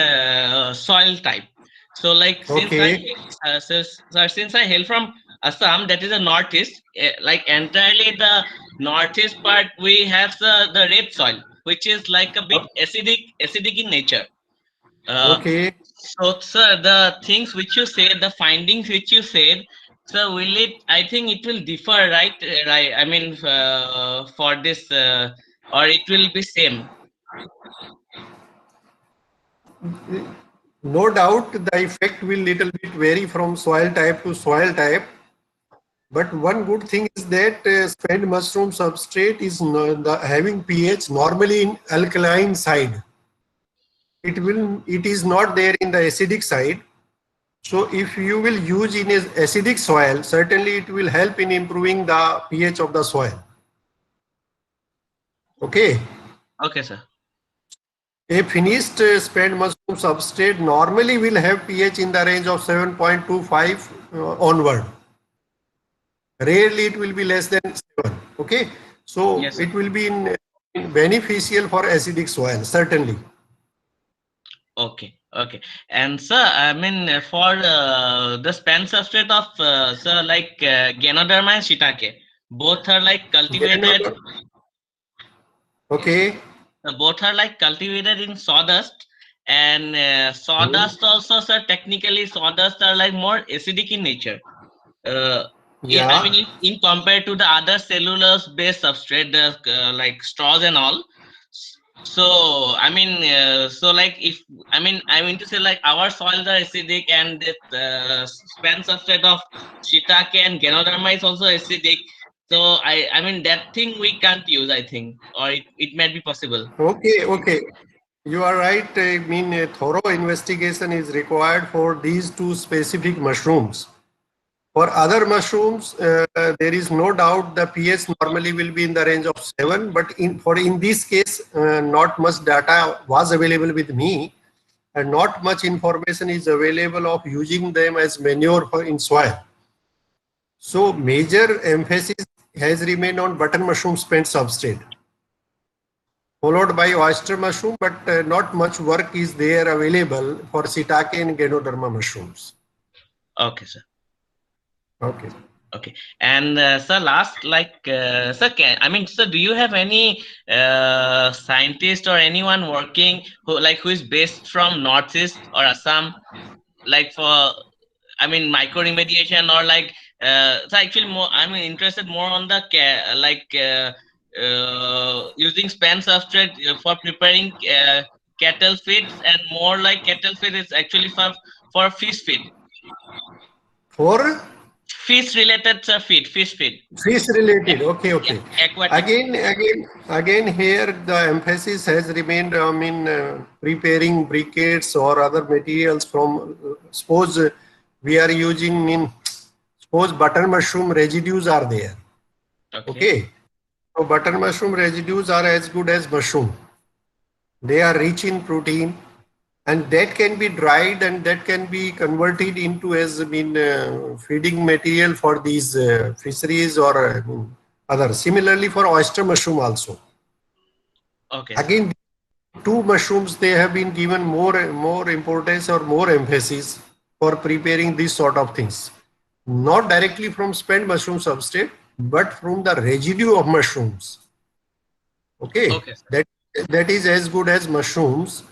soil type. So, since I hail from Assam, that is the northeast. Entirely the northeast part, we have the red soil, which is like a bit acidic in nature. Okay. So, sir, the things which you said, the findings which you said, so will it? I think it will differ, right? Right. For this, or it will be same. No doubt, the effect will little bit vary from soil type to soil type. But one good thing is that spent mushroom substrate is having pH normally in alkaline side. It is not there in the acidic side. So if you will use in a acidic soil, certainly it will help in improving the pH of the soil. Okay. Okay, sir. A finished spent mushroom substrate normally will have pH in the range of 7.25 onward. Rarely it will be less than 7. Okay. So yes, it will be beneficial for acidic soil, certainly. Okay. Okay. And sir, for the spent substrate of Ganoderma and Shiitake, both are cultivated. Okay. Both are cultivated in sawdust, and sawdust also, sir, technically sawdust are more acidic in nature. In compared to the other cellulose based substrate, like straws and all. So I mean to say our soils are acidic, and the spent substrate of Shiitake and Ganoderma is also acidic. So that thing we can't use, I think, or it might be possible. Okay. You are right. A thorough investigation is required for these two specific mushrooms. For other mushrooms, there is no doubt the pH normally will be in the range of 7, but in this case, not much data was available with me, and not much information is available of using them as manure in soil. So major emphasis has remained on button mushroom spent substrate, followed by oyster mushroom, but not much work is there available for Shiitake and Ganoderma mushrooms. Okay, sir. Okay. Okay. And sir, last, sir, do you have any scientist or anyone working who is based from Northeast or Assam, for microremediation, or so actually more I'm interested more on the using spent substrate for preparing cattle feeds, and more like cattle feed is actually for fish feed. For fish related, sir, fish feed. Fish related, okay. Yeah, Again, here the emphasis has remained, preparing briquettes or other materials from, suppose we are using suppose butter mushroom residues are there. Okay. So butter mushroom residues are as good as mushroom. They are rich in protein, and that can be dried and that can be converted into as feeding material for these fisheries or others. Similarly for oyster mushroom also. Okay, sir. Again, two mushrooms, they have been given more importance or more emphasis for preparing these sort of things. Not directly from spent mushroom substrate, but from the residue of mushrooms. Okay, Okay, sir. that is as good as mushrooms,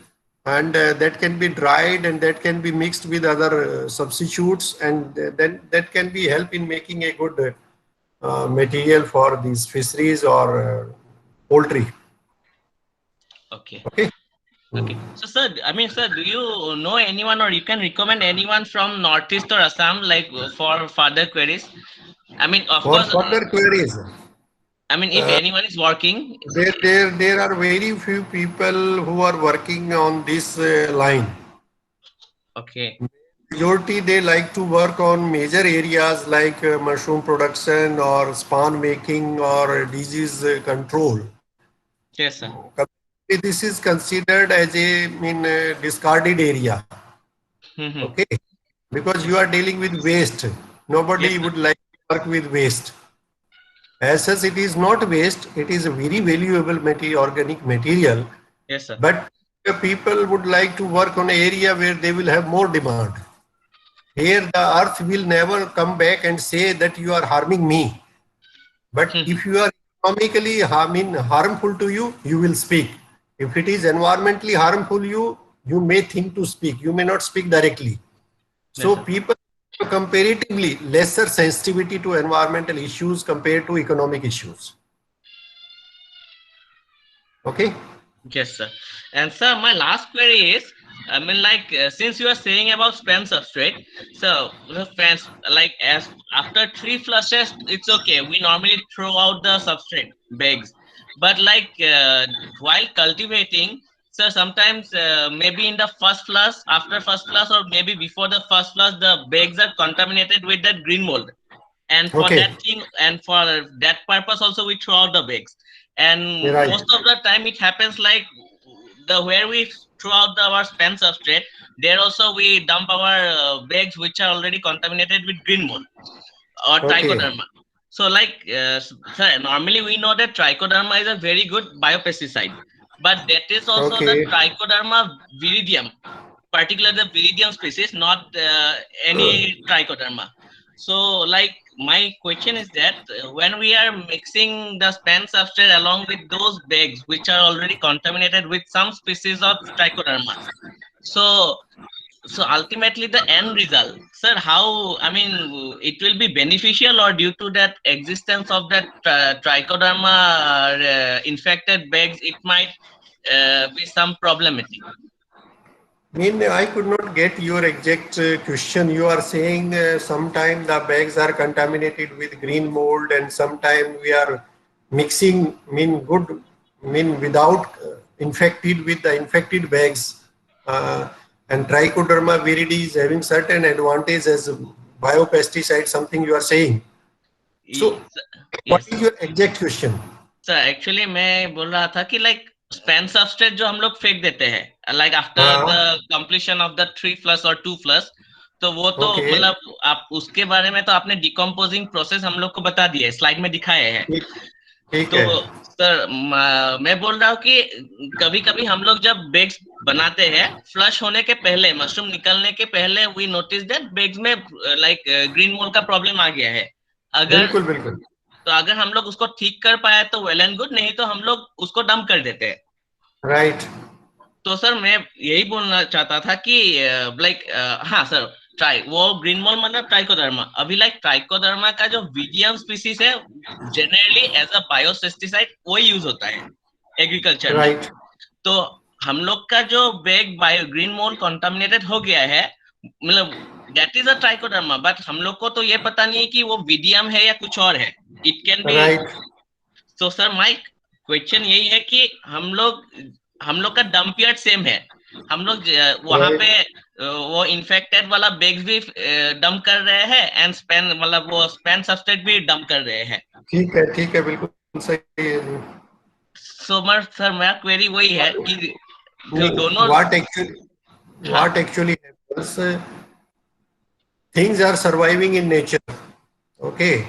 and that can be dried and that can be mixed with other substitutes, and then that can be help in making a good material for these fisheries or poultry. Okay. Okay. Okay. So, sir, I mean, sir, do you know anyone or you can recommend anyone from Northeast or Assam, like for further queries? I mean, of For course, further queries, I mean, if anyone is working, there are very few people who are working on this line. okay. Majority they like to work on major areas like mushroom production or spawn making or disease control. Yes, sir. This is considered as a discarded area. Mm-hmm. Okay, because you are dealing with waste. Yes, Nobody sir. would like to work with waste. As such, it is not waste. It is a very valuable organic material. Yes, sir. But people would like to work on an area where they will have more demand. Here, the earth will never come back and say that you are harming me. But Mhm. if you are economically harmful to you, you will speak. If it is environmentally harmful you may think to speak. You may not speak directly. Yes, So sir. people have comparatively lesser sensitivity to environmental issues compared to economic issues. Okay. Yes, sir. And sir, my last query is, I mean, like, since you are saying about spam substrate, so the fans, like, as after 3 flushes, it's okay. We normally throw out the substrate bags, but like while cultivating, so sometimes maybe in the first flush, after first flush, or maybe before the first flush, the bags are contaminated with that green mold, and for Okay. that thing and for that purpose also we throw out the bags, and Right. most of the time it happens like the where we throw out our spent substrate, there also we dump our bags which are already contaminated with green mold or Okay. trichoderma. So like sir, normally we know that trichoderma is a very good biopesticide, but that is also the Okay. trichoderma viridium, particularly the viridium species, not any trichoderma. So, like, my question is that when we are mixing the span substrate along with those bags which are already contaminated with some species of trichoderma, so ultimately the end result, sir, how, I mean, it will be beneficial, or due to that existence of that trichoderma infected bags, it might be some problematic. I could not get your exact question. You are saying sometime the bags are contaminated with green mold, and sometime we are mixing without infected with the infected bags. And Trichoderma viridi is having certain advantage as a biopesticide. Something you are saying. So, what Yes, is your exact question? Sir actually मैं बोल रहा था कि like span substrate जो हम लोग फेंक देते हैं लाइक आफ्टर द हाँ. कंप्लीशन ऑफ द 3 फ्लश और 2 फ्लश, तो वो तो Okay. मतलब आप उसके बारे में तो आपने डिकम्पोजिंग प्रोसेस हम लोग को बता दिया है, स्लाइड में दिखाए हैं। ठीक ठीक तो है. सर मैं बोल रहा हूँ कि कभी कभी हम लोग जब बेग्स बनाते हैं फ्लश होने के पहले, मशरूम निकलने के पहले, वी नोटिस दैट बेग्स में लाइक ग्रीन मोल्ड का प्रॉब्लम आ गया है। अगर बिल्कुल बिल्कुल. तो अगर हम लोग उसको ठीक कर पाए तो वेल एंड गुड, नहीं तो हम लोग उसको डंप कर देते हैं। Right. तो सर मैं यही बोलना चाहता था कि लाइक हाँ सर, ट्राई वो ग्रीन मोल मतलब ट्राइकोडर्मा, अभी लाइक ट्राइकोडर्मा का जो वीडियम स्पीसीज है जनरली एज अ बायोसेस्टिसाइड वही यूज होता है एग्रीकल्चर में। Right. तो हम लोग का जो बैग बायो ग्रीन मोल कंटामिनेटेड हो गया है, मतलब that is a trichoderma, but हम लोग को तो ये पता नहीं है कि वो वीडियम है या कुछ और है। It can be. Right. तो सर माय क्वेश्चन यही है कि हम लोग का डंप यार्ड सेम है, हम लोग वहां पे Right. वो इन्फेक्टेड वाला बैग्स भी डंप कर रहे हैं एंड स्पेन मतलब वो स्पेन सबस्ट्रेट भी डंप कर रहे हैं। ठीक है बिल्कुल सही है जी. सो सर मेरा क्वेरी वही है कि जो नहीं, दोनों what actually what actually happens, things are surviving in nature. Okay.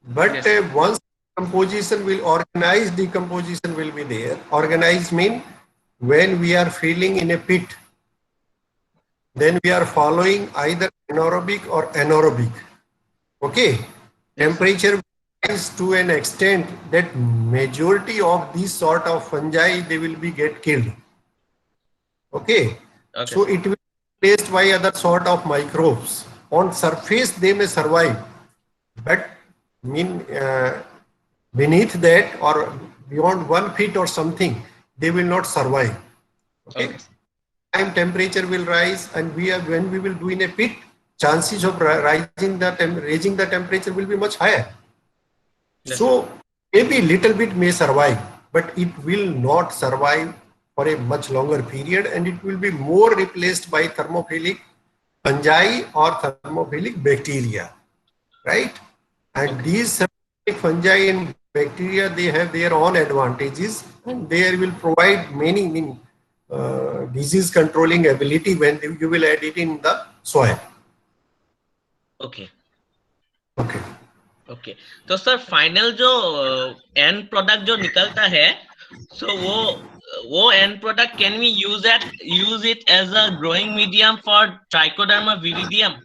But Yes. once composition will organize, decomposition will be there. Organized mean when we are feeling in a pit, then we are following either anaerobic or anaerobic. Okay. Yes, sir. Temperature rise to an extent that majority of these sort of fungi, they will be get killed. Okay. Okay, So sir. it will be replaced by other sort of microbes. On surface, they may survive, but mean beneath that or beyond 1 feet or something, they will not survive. Okay. Okay, sir. Time temperature will rise, and when we will do in a pit, chances of raising the temperature will be much higher. Yes, sir. So maybe little bit may survive, but it will not survive for a much longer period, and it will be more replaced by thermophilic fungi or thermophilic bacteria, right? And Okay. these thermophilic fungi and bacteria, they have their own advantages, and they will provide many disease controlling ability when you will add it in the soil. Okay. Okay. Okay तो sir final जो end product जो निकलता है so वो end product can we use it as a growing medium for Trichoderma viridium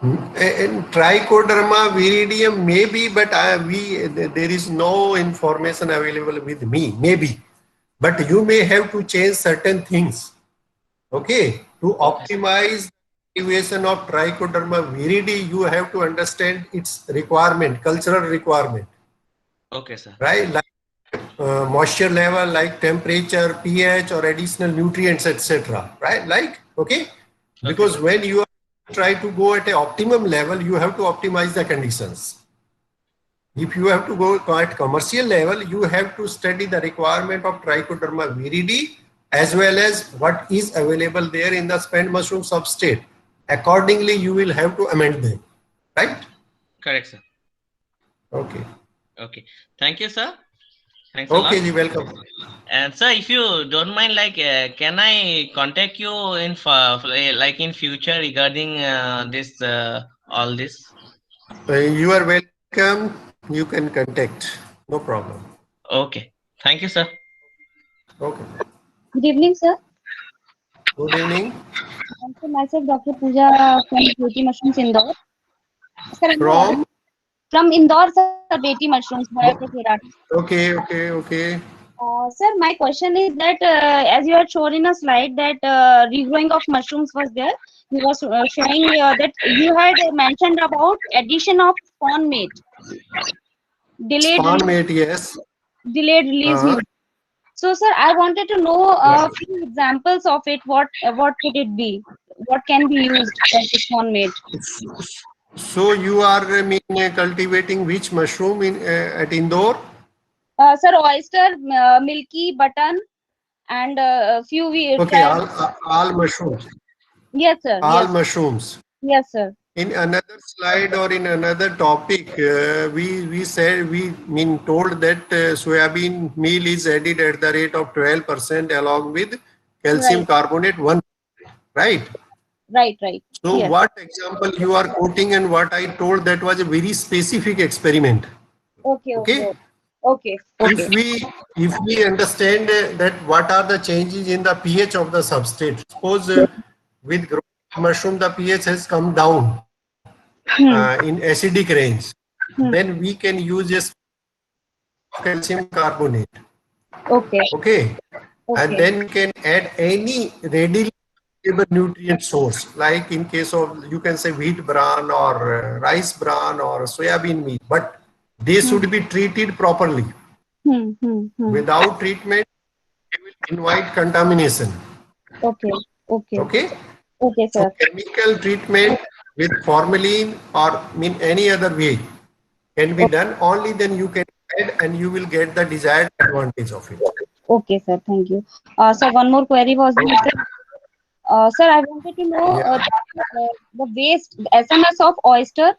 And Trichoderma viridium maybe, but there is no information available with me. Maybe, but you may have to change certain things. Okay, to okay optimize the cultivation of Trichoderma viridi, you have to understand its requirement, cultural requirement, okay sir right? Like moisture level, like temperature, pH, or additional nutrients, etc. Right? Like okay, okay because sir when you try to go at an optimum level, you have to optimize the conditions. If you have to go at commercial level, you have to study the requirement of Trichoderma viridi as well as what is available there in the spent mushroom substrate. Accordingly, you will have to amend them. Right? Correct sir Okay. Okay thank you sir thanks a Okay, lot you're welcome. And sir, if you don't mind, like, can I contact you in like in future regarding this all this? You are welcome. You can contact. No problem. Okay. Thank you, sir. Okay. Good evening, sir. Good evening. So myself, Dr. Pooja from Beauty Mushrooms, Indore. Sir, am I audible? From? From Indore, sir, Beauty Mushrooms, Bharatpur, Gujarat. Okay, okay, okay. Sir, my question is that as you had shown in a slide that regrowing of mushrooms was there, you was showing that you had mentioned about addition of spawn mate, delayed Spawn release, mate, yes. delayed release Uh, meat. So, sir, I wanted to know yeah. a few examples of it. What could it be? What can be used as a spawn mate? So you are cultivating which mushroom in at Indore? Sir, oyster, milky, button, and a few we Okay, tried. all mushrooms. Yes, sir. All Yes, mushrooms. yes, sir. In another slide or in another topic, we said told that soybean meal is added at the rate of 12% along with calcium Right, carbonate 1, right? right, right. So Yes. what example you are quoting and what I told, that was a very specific experiment. Okay, okay, Okay. okay, okay. If we understand that what are the changes in the pH of the substrate, suppose with growth of mushroom the pH has come down Hmm, in acidic range, hmm. then we can use a calcium carbonate. Okay, Okay, and okay. then we can add any readily available nutrient source, like in case of, you can say, wheat bran or rice bran or soybean meal, but they Hmm, should be treated properly. hmm. Without treatment, they will invite contamination. Okay, okay, Okay, okay, so sir. chemical treatment with formalin or any other way can be done. Only then you can add and you will get the desired advantage of it. Okay, sir. Thank you. Sir, one more query was that, sir, I wanted to know Yeah. the waste, the SMS of oyster,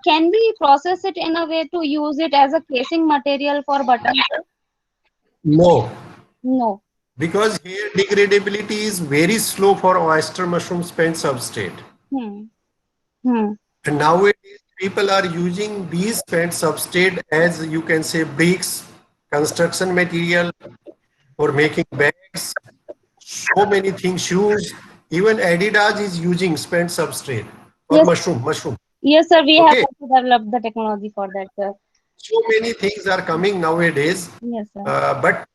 can we process it in a way to use it as a casing material for button? No, No. Because here degradability is very slow for oyster mushroom spent substrate. And nowadays people are using these spent substrate as you can say bricks, construction material, for making bags, so many things, shoes. Even Adidas is using spent substrate or Yes. mushroom. Yes, sir. We have Okay. also developed the technology for that, sir. So many things are coming nowadays, Yes, sir. but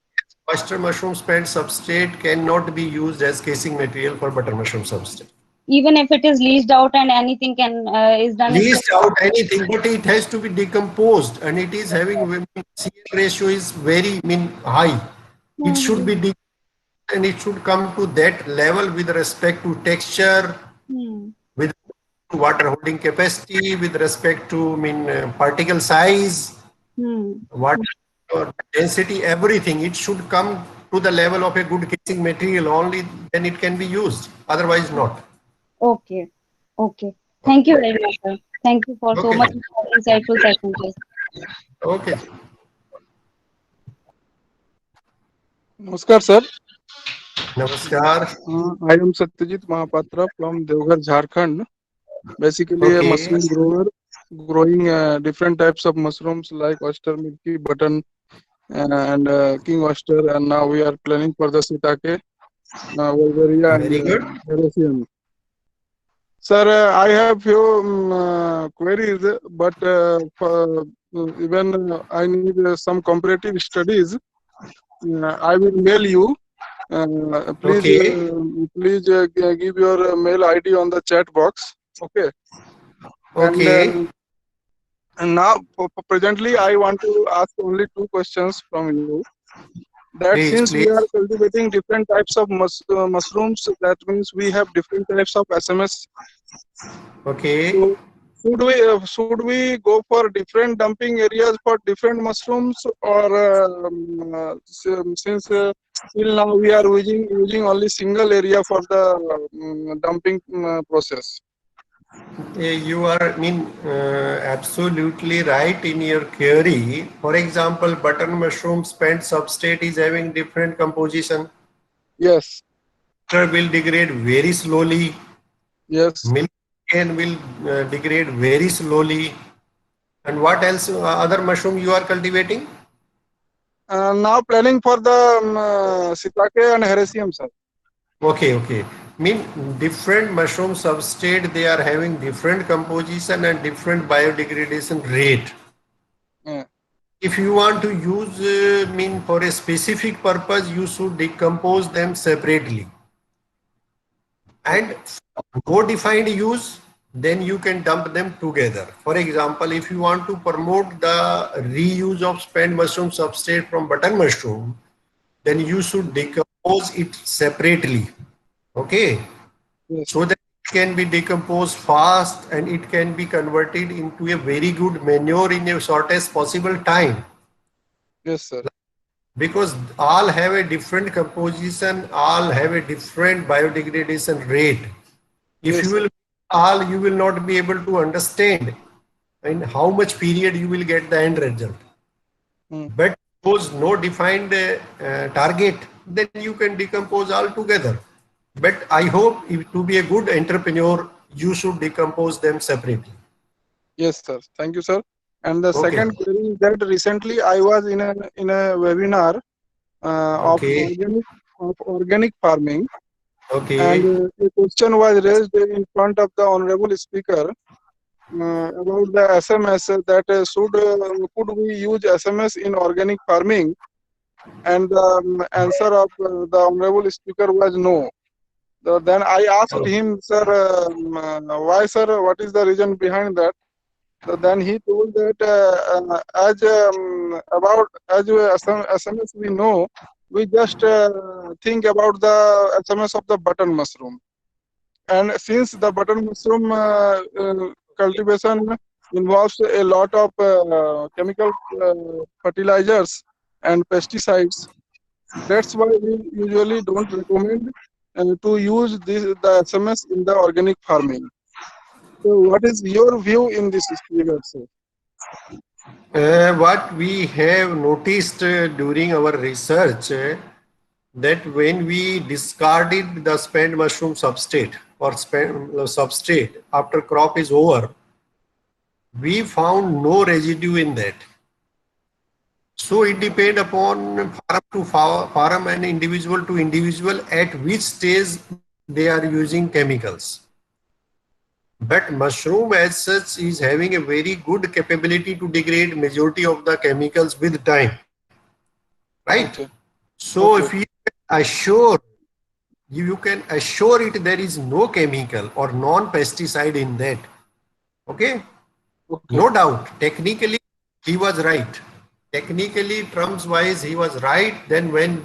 oyster mushroom spent substrate cannot be used as casing material for butter mushroom substrate. Even if it is leased out and anything can is done. Least out anything, but it has to be decomposed, and it is having CL ratio is very high. It should be and it should come to that level with respect to texture, with water holding capacity, with respect to particle size, water density, everything. It should come to the level of a good casing material. Only then it can be used. Otherwise, not. Okay. Okay. Thank you very much, sir. Thank you for so Okay. much insightful session. Okay. Namaskar, sir. Namaskar. I am Satyajit Mahapatra from Devghar, Jharkhand. Basically, a Okay. mushroom grower growing different types of mushrooms like oyster, milky, button, and king oyster. And now we are planning for the shiitake, Wolveria, Very good. and Heresium. Sir, I have few queries, but even I need some comparative studies. I will mail you. Please, Okay. please give your mail ID on the chat box. Okay. Okay. And now, presently, I want to ask only two questions from you. That Please, since we are please. cultivating different types of mushrooms, that means we have different types of SMS. Okay. So should we go for different dumping areas for different mushrooms, or since till now we are using only single area for the dumping process? You are absolutely right in your query. For example, button mushroom spent substrate is having different composition. Yes. Water will degrade very slowly. Yes. Milk can will degrade very slowly. And what else? Other mushroom you are cultivating? Now planning for the shiitake and heresium, sir. Okay, okay. Different mushroom substrate, they are having different composition and different biodegradation rate. Yeah. If you want to use for a specific purpose, you should decompose them separately. And no defined use, then you can dump them together. For example, if you want to promote the reuse of spent mushroom substrate from button mushroom, then you should decompose it separately. Okay. Yes. So that it can be decomposed fast and it can be converted into a very good manure in a shortest possible time. Yes, sir. Because all have a different composition, all have a different biodegradation rate. If Yes, you will all, you will not be able to understand in how much period you will get the end result. But suppose no defined target, then you can decompose all together. But I hope to be a good entrepreneur, you should decompose them separately. Yes, sir. Thank you, sir. And the Okay. second query is that recently I was in a webinar Okay. of organic farming, Okay. and a question was raised in front of the honorable speaker about the SMS, that could we use SMS in organic farming, and the answer of the honorable speaker was no. Then I asked him, sir, why, sir? What is the reason behind that? So then he told that SMS we know, we just think about the SMS of the button mushroom. And since the button mushroom cultivation involves a lot of chemical fertilizers and pesticides, that's why we usually don't recommend to use the SMS in the organic farming. So what is your view in this regard, sir? What we have noticed during our research, that when we discarded the spent mushroom substrate or spent substrate after crop is over, we found no residue in that. So it depends upon farm to farm and individual to individual at which stage they are using chemicals. But mushroom as such is having a very good capability to degrade majority of the chemicals with time, right? Okay. So Okay. if you can assure it there is no chemical or non-pesticide in that. Okay, Okay. no doubt. Technically, he was right. Technically, terms wise, he was right. Then when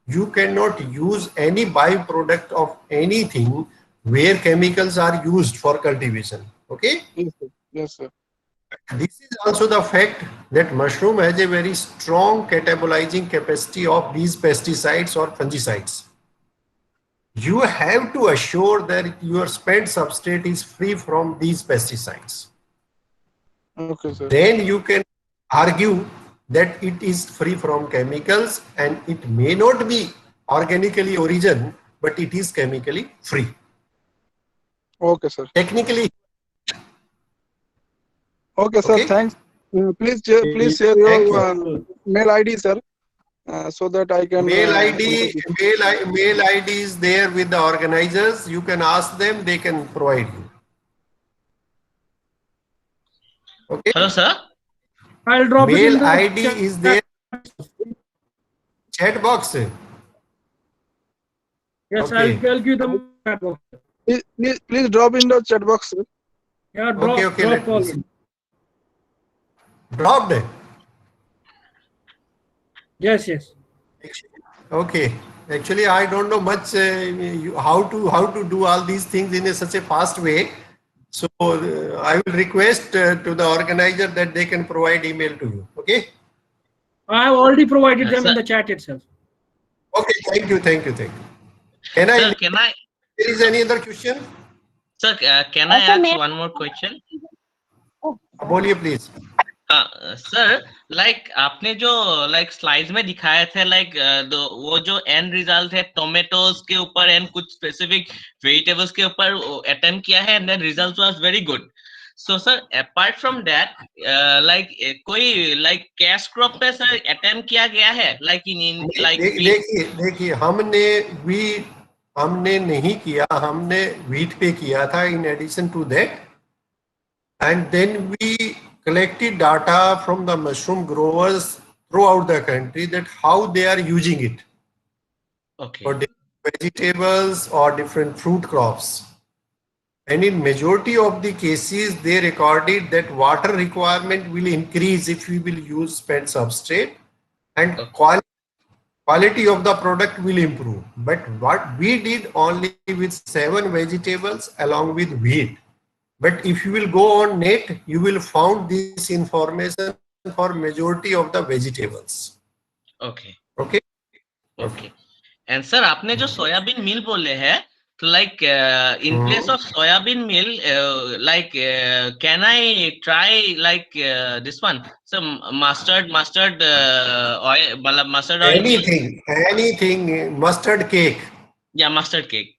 you cannot use any byproduct of anything where chemicals are used for cultivation. Okay. Yes, sir. Yes, sir. This is also the fact that mushroom has a very strong catabolizing capacity of these pesticides or fungicides. You have to assure that your spent substrate is free from these pesticides. Okay, sir. Then you can argue that it is free from chemicals and it may not be organically origin, but it is chemically free. Okay, sir. Technically, Okay, sir. okay. Thanks. Please share Thank your you. mail ID, sir, so that I can. Mail ID is there with the organizers. You can ask them, they can provide you. Okay. Hello, sir. I'll drop it in Mail the ID chat. is there. Chat box. Yes, Okay. I'll give them chat box. Please drop in the chat box, sir. Yeah, drop Okay. Let me all see. in. Dropped. Yes. Okay. Actually, I don't know much how to do all these things in such a fast way. So I will request to the organizer that they can provide email to you. Okay. I have already provided them Sir, in the chat itself. Okay. Thank you. Can sir, I? There is any other question? sir, can I Sir, ask may one more question? oh, बोलिए please. Sir like आपने जो like slides में दिखाए थे like वो जो and result है tomatoes के ऊपर एंड कुछ स्पेसिफिक वेजिटेबल्स के ऊपर अटेम्प्ट किया है and then result was very good so sir apart from that like कोई लाइक कैश क्रॉप पे सर अटेम्प्ट किया गया है लाइक इन लाइक देखिए हमने नहीं किया, हमने wheat पे किया था in addition to that, and then we collected data from the mushroom growers throughout the country that how they are using it for different vegetables or different fruit crops. And in majority of the cases, they recorded that water requirement will increase if we will use spent substrate, and quality of the product will improve. But what we did only with 7 vegetables along with wheat. But if you will go on net, you will find this information for majority of the vegetables. Okay. And sir आपने जो soybean meal बोले हैं तो like in place of soybean meal like can I try like this one sir mustard oil मतलब mustard oil anything mustard cake. Yeah, mustard cake,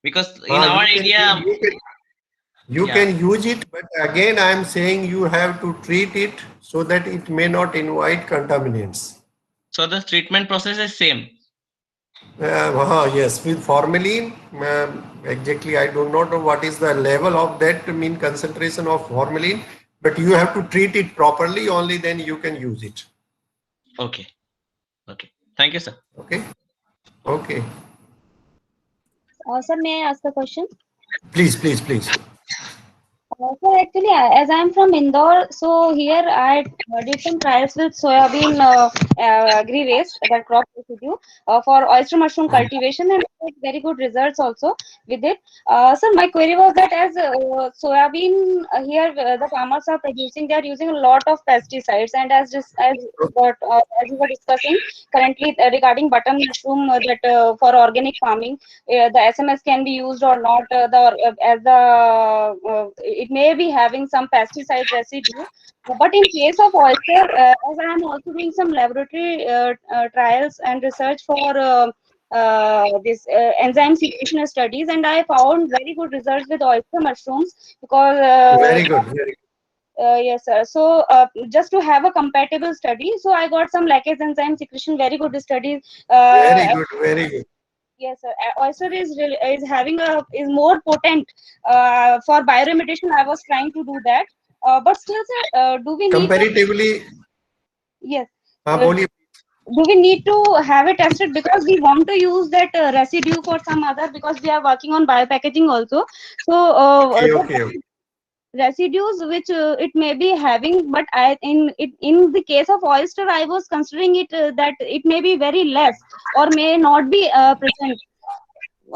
because in our area you can use it, but again I am saying you have to treat it so that it may not invite contaminants. So the treatment process is same. Yes, with formalin. Exactly, I do not know what is the level of that mean concentration of formalin, but you have to treat it properly. Only then you can use it. Okay. Thank you, sir. Okay. sir, may I ask a question? Please. So actually, as I'm from Indore, so here I did some trials with soybean agri waste, that crop residue, for oyster mushroom cultivation, and got very good results also with it. So my query was that as soybean here, the farmers are producing, they are using a lot of pesticides, and as we were discussing currently regarding button mushroom, that for organic farming, the SMS can be used or not. It may be having some pesticide residue, but in case of oyster, as I am also doing some laboratory trials and research for this enzyme secretion studies, and I found very good results with oyster mushrooms because Very good. Very yes, sir. So just to have a compatible study, so I got some lacase enzyme secretion, very good studies. very good. Very good. Yes, sir. Oyster is having is more potent for bioremediation. I was trying to do that, but still, sir, do we need to? Comparatively, Yes. हाँ Uh, बोलिए. do we need to have it tested because we want to use that residue for some other, because we are working on biopackaging also. So Okay. residues which it may be having, but in the case of oyster I was considering it that it may be very less or may not be present.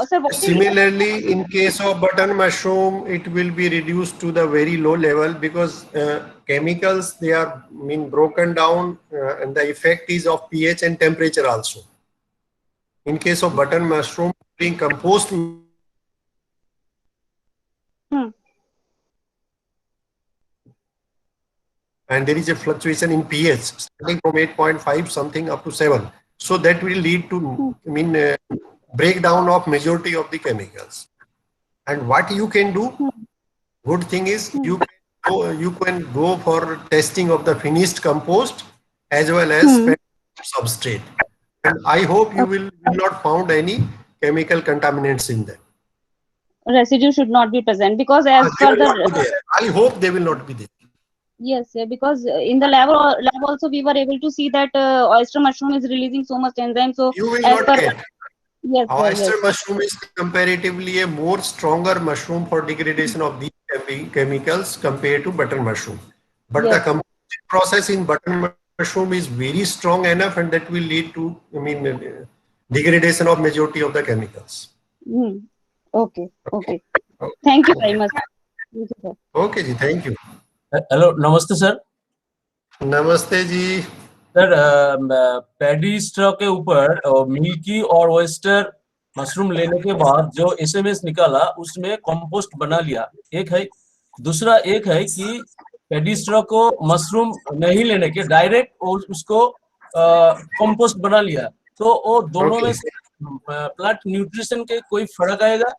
Sir, what is your? Similarly, in case of button mushroom, it will be reduced to the very low level because chemicals, they are broken down and the effect is of pH and temperature also. In case of button mushroom, being compost, and there is a fluctuation in pH starting from 8.5 something up to 7. So that will lead to breakdown of majority of the chemicals. And what you can do, good thing is you can go for testing of the finished compost as well as spent substrate. And I hope you will not found any chemical contaminants in them. Residue should not be present because as They per will not be the there. I hope they will not be there. yes, because in the lab also we were able to see that oyster mushroom is releasing so much enzyme. So You will as not per get. yes, sir, yes. Oyster mushroom is comparatively a more stronger mushroom for degradation of these chemicals compared to button mushroom. But the Yes. composting process in button mushroom is very strong enough, and that will lead to degradation of majority of the chemicals. Okay. Thank you very much. Thank you, sir. Okay, ji, thank you. Hello नमस्ते sir. नमस्ते जी. Sir paddy straw के ऊपर milky और oyster mushroom लेने के बाद जो SMS निकाला उसमें कंपोस्ट बना लिया, एक है. दूसरा एक है कि पैडी स्ट्रॉ को मशरूम नहीं लेने के डायरेक्ट उसको कंपोस्ट बना लिया, तो वो दोनों में से प्लांट न्यूट्रिशन के कोई फर्क आएगा?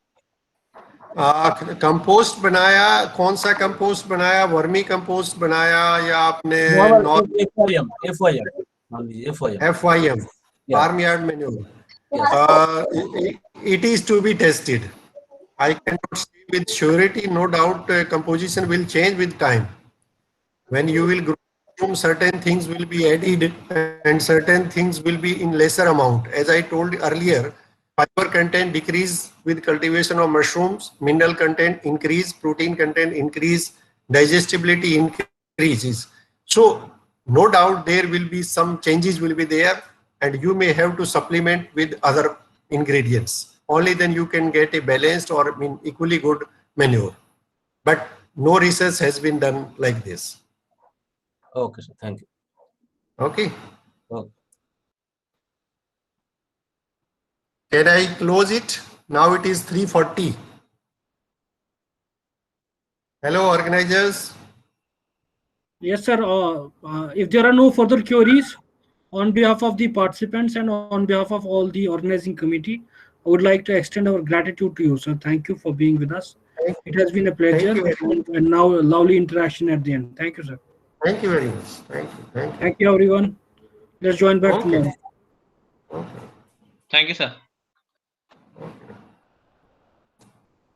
कंपोस्ट बनाया, कौन सा कंपोस्ट बनाया? वर्मी कंपोस्ट बनाया या आपने FYM farm yard manure? It is to be tested. I cannot say with surety. No doubt composition will change with time. When you will grow, certain things will be added and certain things will be in lesser amount. As I told earlier, fiber content decrease with cultivation of mushrooms, mineral content increase, protein content increase, digestibility increases. So no doubt there will be some changes will be there, and you may have to supplement with other ingredients. Only then you can get a balanced or equally good manure. But no research has been done like this. Okay, sir. Thank you. Okay. Okay. Can I close it? Now it is 3:40. Hello, organizers. Yes, sir. If there are no further queries, on behalf of the participants and on behalf of all the organizing committee, I would like to extend our gratitude to you, sir. Thank you for being with us. It has been a pleasure, and now a lovely interaction at the end. Thank you, sir. Thank you very much. Thank you. Thank you. Thank you, everyone. Let's join back tomorrow. Okay. Thank you, sir.